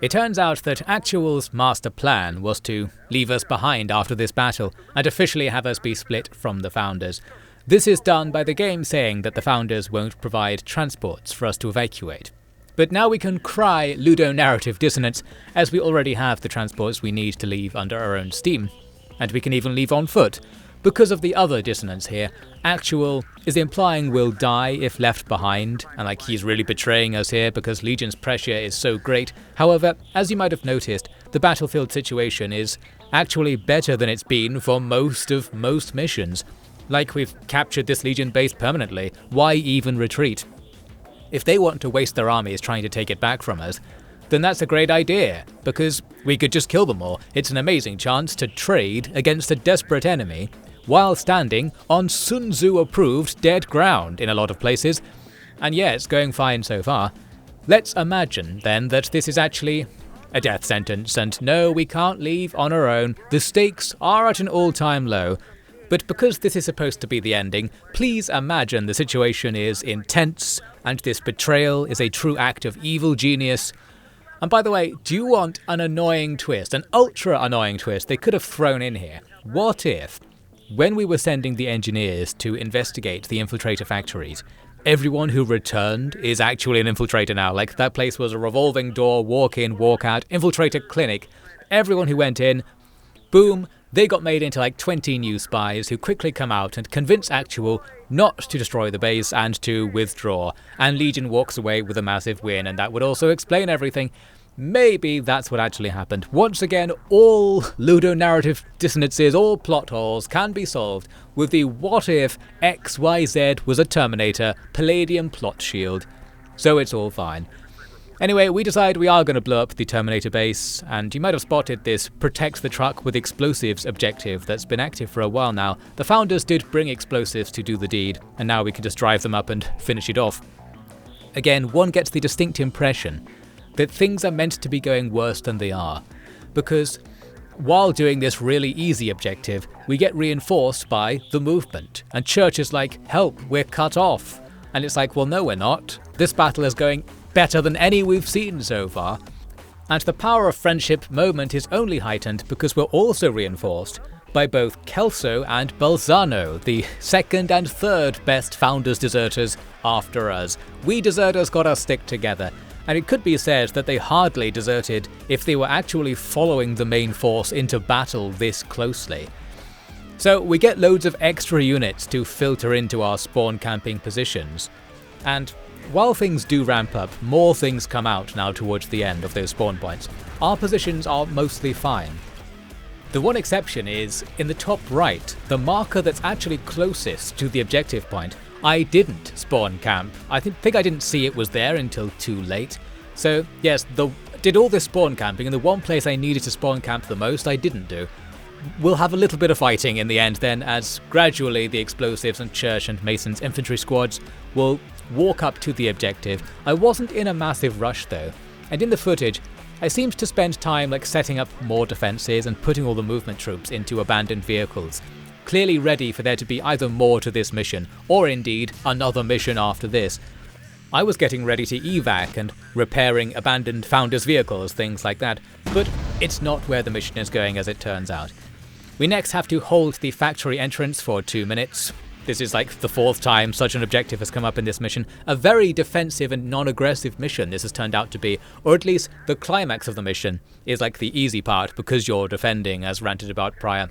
It turns out that Actual's master plan was to leave us behind after this battle, and officially have us be split from the Founders. This is done by the game saying that the Founders won't provide transports for us to evacuate. But now we can cry ludonarrative dissonance, as we already have the transports we need to leave under our own steam. And we can even leave on foot. Because of the other dissonance here, Actual is implying we'll die if left behind, and he's really betraying us here because Legion's pressure is so great. However, as you might have noticed, the battlefield situation is actually better than it's been for most missions. We've captured this Legion base permanently, why even retreat? If they want to waste their armies trying to take it back from us, then that's a great idea, because we could just kill them all. It's an amazing chance to trade against a desperate enemy, while standing on Sun Tzu-approved dead ground in a lot of places. And yeah, it's going fine so far. Let's imagine, then, that this is actually a death sentence, and no, we can't leave on our own. The stakes are at an all-time low. But because this is supposed to be the ending, please imagine the situation is intense, and this betrayal is a true act of evil genius. And by the way, do you want an annoying twist, an ultra annoying twist they could have thrown in here? What if, when we were sending the engineers to investigate the infiltrator factories, everyone who returned is actually an infiltrator now? That place was a revolving door, walk in, walk out, infiltrator clinic. Everyone who went in, boom, they got made into 20 new spies who quickly come out and convince Actual not to destroy the base and to withdraw, and Legion walks away with a massive win, and that would also explain everything. Maybe that's what actually happened. Once again, all ludonarrative dissonances, all plot holes can be solved with the what if XYZ was a Terminator Palladium plot shield. So it's all fine. Anyway, we decide we are going to blow up the Terminator base, and you might have spotted this protect the truck with explosives objective that's been active for a while now. The Founders did bring explosives to do the deed, and now we can just drive them up and finish it off. Again, one gets the distinct impression that things are meant to be going worse than they are. because while doing this really easy objective, we get reinforced by the movement. And Church is like, help, we're cut off. And it's like, well, no, we're not. This battle is going better than any we've seen so far. And the power of friendship moment is only heightened because we're also reinforced by both Kelso and Bolzano, the second and third best Founders deserters after us. We deserters gotta stick together. And it could be said that they hardly deserted if they were actually following the main force into battle this closely. So we get loads of extra units to filter into our spawn camping positions. And while things do ramp up, more things come out now towards the end of those spawn points. Our positions are mostly fine. The one exception is in the top right, the marker that's actually closest to the objective point. I didn't spawn camp. I think I didn't see it was there until too late. So yes, did all this spawn camping, and the one place I needed to spawn camp the most I didn't do. We'll have a little bit of fighting in the end then, as gradually the explosives and Church and Mason's infantry squads will walk up to the objective. I wasn't in a massive rush though, and in the footage I seemed to spend time setting up more defences and putting all the movement troops into abandoned vehicles, clearly ready for there to be either more to this mission, or indeed another mission after this. I was getting ready to evac and repairing abandoned Founders vehicles, things like that, but it's not where the mission is going as it turns out. We next have to hold the factory entrance for 2 minutes. This is the 4th time such an objective has come up in this mission. A very defensive and non-aggressive mission this has turned out to be, or at least the climax of the mission is the easy part because you're defending, as ranted about prior.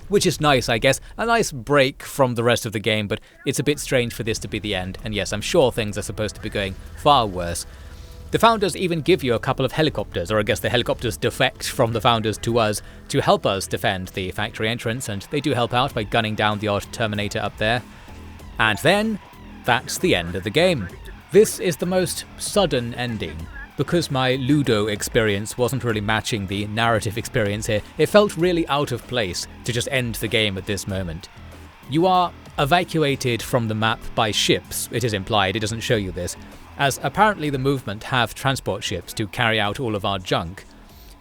Which is nice, I guess, a nice break from the rest of the game, but it's a bit strange for this to be the end, and yes, I'm sure things are supposed to be going far worse. The Founders even give you a couple of helicopters, or I guess the helicopters defect from the Founders to us to help us defend the factory entrance, and they do help out by gunning down the odd Terminator up there. And then, that's the end of the game. This is the most sudden ending. Because my Ludo experience wasn't really matching the narrative experience here, it felt really out of place to just end the game at this moment. You are evacuated from the map by ships, it is implied, it doesn't show you this, as apparently the movement have transport ships to carry out all of our junk.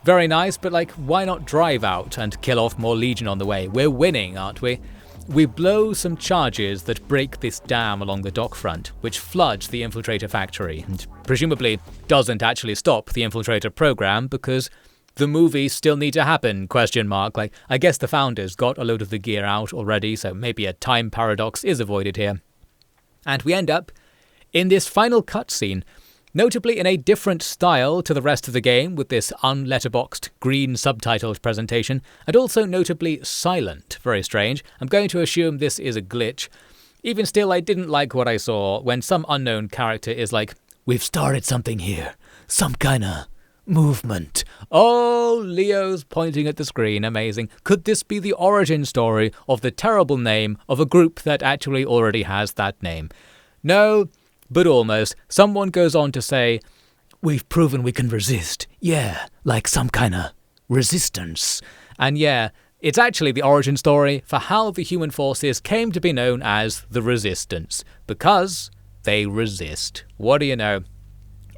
Very nice, but why not drive out and kill off more Legion on the way? We're winning, aren't we? We blow some charges that break this dam along the dock front, which floods the infiltrator factory, and presumably doesn't actually stop the infiltrator program because the movies still need to happen, ? I guess the Founders got a load of the gear out already, so maybe a time paradox is avoided here. And we end up in this final cutscene, notably in a different style to the rest of the game with this unletterboxed green subtitled presentation, and also notably silent. Very strange. I'm going to assume this is a glitch. Even still, I didn't like what I saw when some unknown character is like, "We've started something here. Some kinda movement." Oh, Leo's pointing at the screen. Amazing. Could this be the origin story of the terrible name of a group that actually already has that name? No, but almost. Someone goes on to say, "We've proven we can resist. Yeah, like some kinda resistance." And yeah, it's actually the origin story for how the human forces came to be known as the Resistance. Because they resist. What do you know?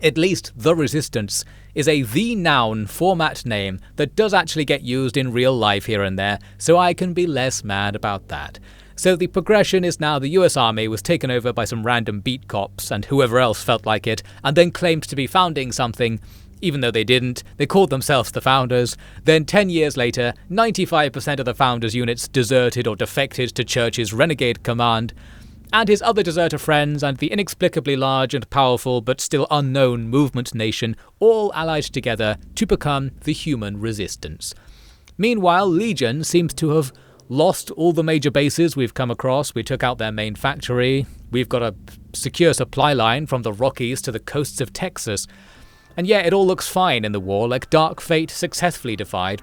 At least the Resistance is a the noun format name that does actually get used in real life here and there, so I can be less mad about that. So the progression is now the US Army was taken over by some random beat cops and whoever else felt like it, and then claimed to be founding something, even though they didn't. They called themselves the Founders. Then 10 years later, 95% of the Founders units deserted or defected to Church's renegade command, and his other deserter friends and the inexplicably large and powerful but still unknown movement nation all allied together to become the Human Resistance. Meanwhile, Legion seems to have lost all the major bases we've come across. We took out their main factory. We've got a secure supply line from the Rockies to the coasts of Texas. And yeah, it all looks fine in the war, like Dark Fate successfully defied.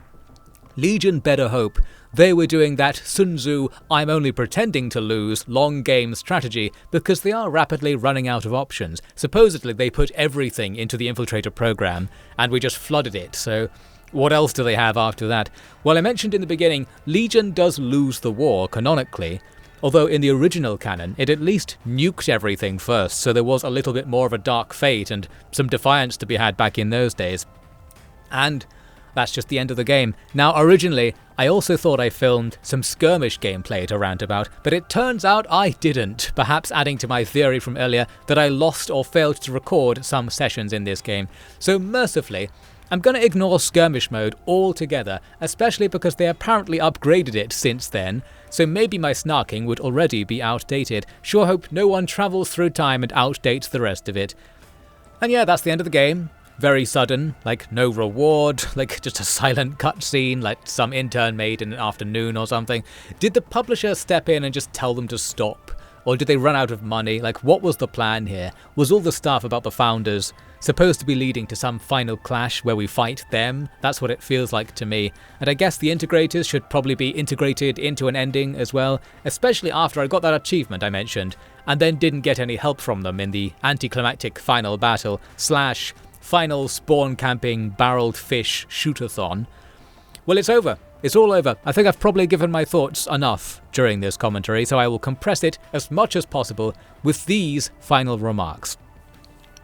Legion better hope they were doing that Sun Tzu, I'm only pretending to lose, long game strategy, because they are rapidly running out of options. Supposedly they put everything into the infiltrator program, and we just flooded it, so what else do they have after that? Well, I mentioned in the beginning, Legion does lose the war canonically, although in the original canon it at least nuked everything first, so there was a little bit more of a dark fate and some defiance to be had back in those days. And that's just the end of the game. Now, originally, I also thought I filmed some skirmish gameplay to rant about, but it turns out I didn't, perhaps adding to my theory from earlier that I lost or failed to record some sessions in this game. So mercifully, I'm going to ignore skirmish mode altogether, especially because they apparently upgraded it since then, so maybe my snarking would already be outdated. Sure hope no one travels through time and outdates the rest of it. And yeah, that's the end of the game. Very sudden, like no reward, like just a silent cutscene like some intern made in an afternoon or something. Did the publisher step in and just tell them to stop? Or did they run out of money? Like, what was the plan here? Was all the stuff about the founders supposed to be leading to some final clash where we fight them? That's what it feels like to me. And I guess the integrators should probably be integrated into an ending as well, especially after I got that achievement I mentioned, and then didn't get any help from them in the anticlimactic final battle / final spawn camping barreled fish shootathon. Well, it's over. It's all over. I think I've probably given my thoughts enough during this commentary, so I will compress it as much as possible with these final remarks.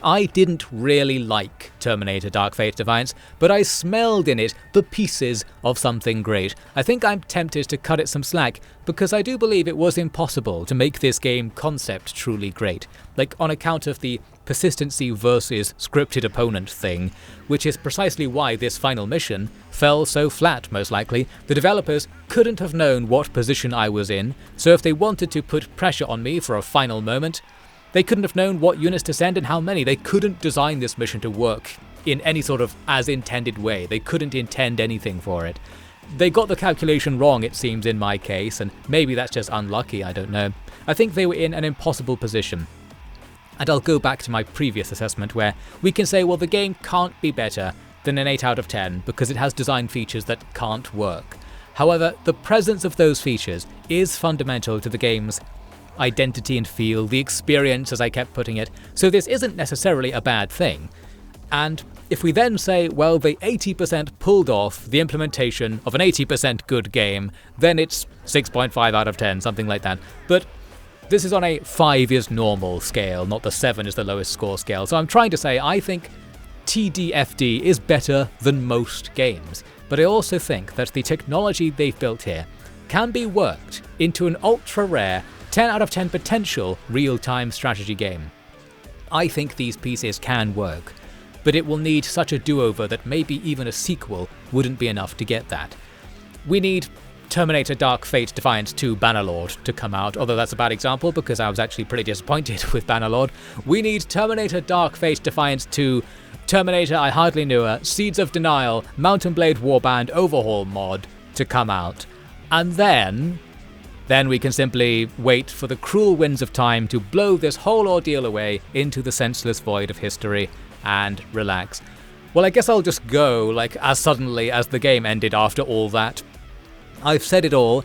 I didn't really like Terminator Dark Fate Defiance, but I smelled in it the pieces of something great. I think I'm tempted to cut it some slack, because I do believe it was impossible to make this game concept truly great, like on account of the persistency versus scripted opponent thing, which is precisely why this final mission fell so flat most likely. The developers couldn't have known what position I was in, so if they wanted to put pressure on me for a final moment, they couldn't have known what units to send and how many. They couldn't design this mission to work in any sort of as intended way. They couldn't intend anything for it. They got the calculation wrong, it seems, in my case, and maybe that's just unlucky, I don't know. I think they were in an impossible position. And I'll go back to my previous assessment where we can say, well, the game can't be better than an 8 out of 10 because it has design features that can't work. However, the presence of those features is fundamental to the game's identity and feel, the experience as I kept putting it, so this isn't necessarily a bad thing. And if we then say, well, they 80% pulled off the implementation of an 80% good game, then it's 6.5 out of 10, something like that. But this is on a 5 is normal scale, not the 7 is the lowest score scale. So I'm trying to say I think TDFD is better than most games, but I also think that the technology they've built here can be worked into an ultra-rare 10 out of 10 potential real-time strategy game. I think these pieces can work, but it will need such a do-over that maybe even a sequel wouldn't be enough to get that. We need Terminator Dark Fate Defiance 2 Bannerlord to come out, although that's a bad example because I was actually pretty disappointed with Bannerlord. We need Terminator Dark Fate Defiance 2 Terminator I Hardly Knew Her Seeds of Denial Mountain Blade Warband Overhaul mod to come out. And then we can simply wait for the cruel winds of time to blow this whole ordeal away into the senseless void of history and relax. Well, I guess I'll just go like as suddenly as the game ended after all that. I've said it all.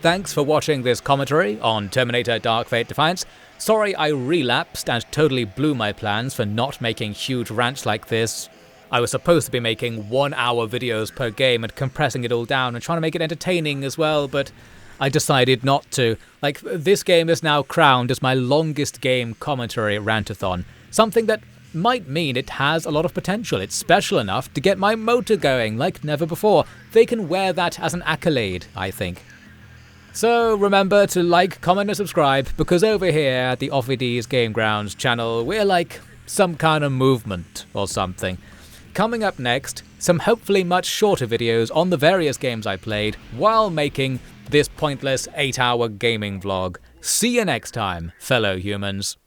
Thanks for watching this commentary on Terminator Dark Fate Defiance. Sorry I relapsed and totally blew my plans for not making huge rants like this. I was supposed to be making 1-hour videos per game and compressing it all down and trying to make it entertaining as well, but I decided not to. Like, this game is now crowned as my longest game commentary rantathon, something that might mean it has a lot of potential. It's special enough to get my motor going like never before. They can wear that as an accolade, I think. So remember to like, comment and subscribe, because over here at the Offid's Game Grounds channel, we're like some kind of movement or something. Coming up next, some hopefully much shorter videos on the various games I played while making this pointless 8-hour gaming vlog. See you next time, fellow humans.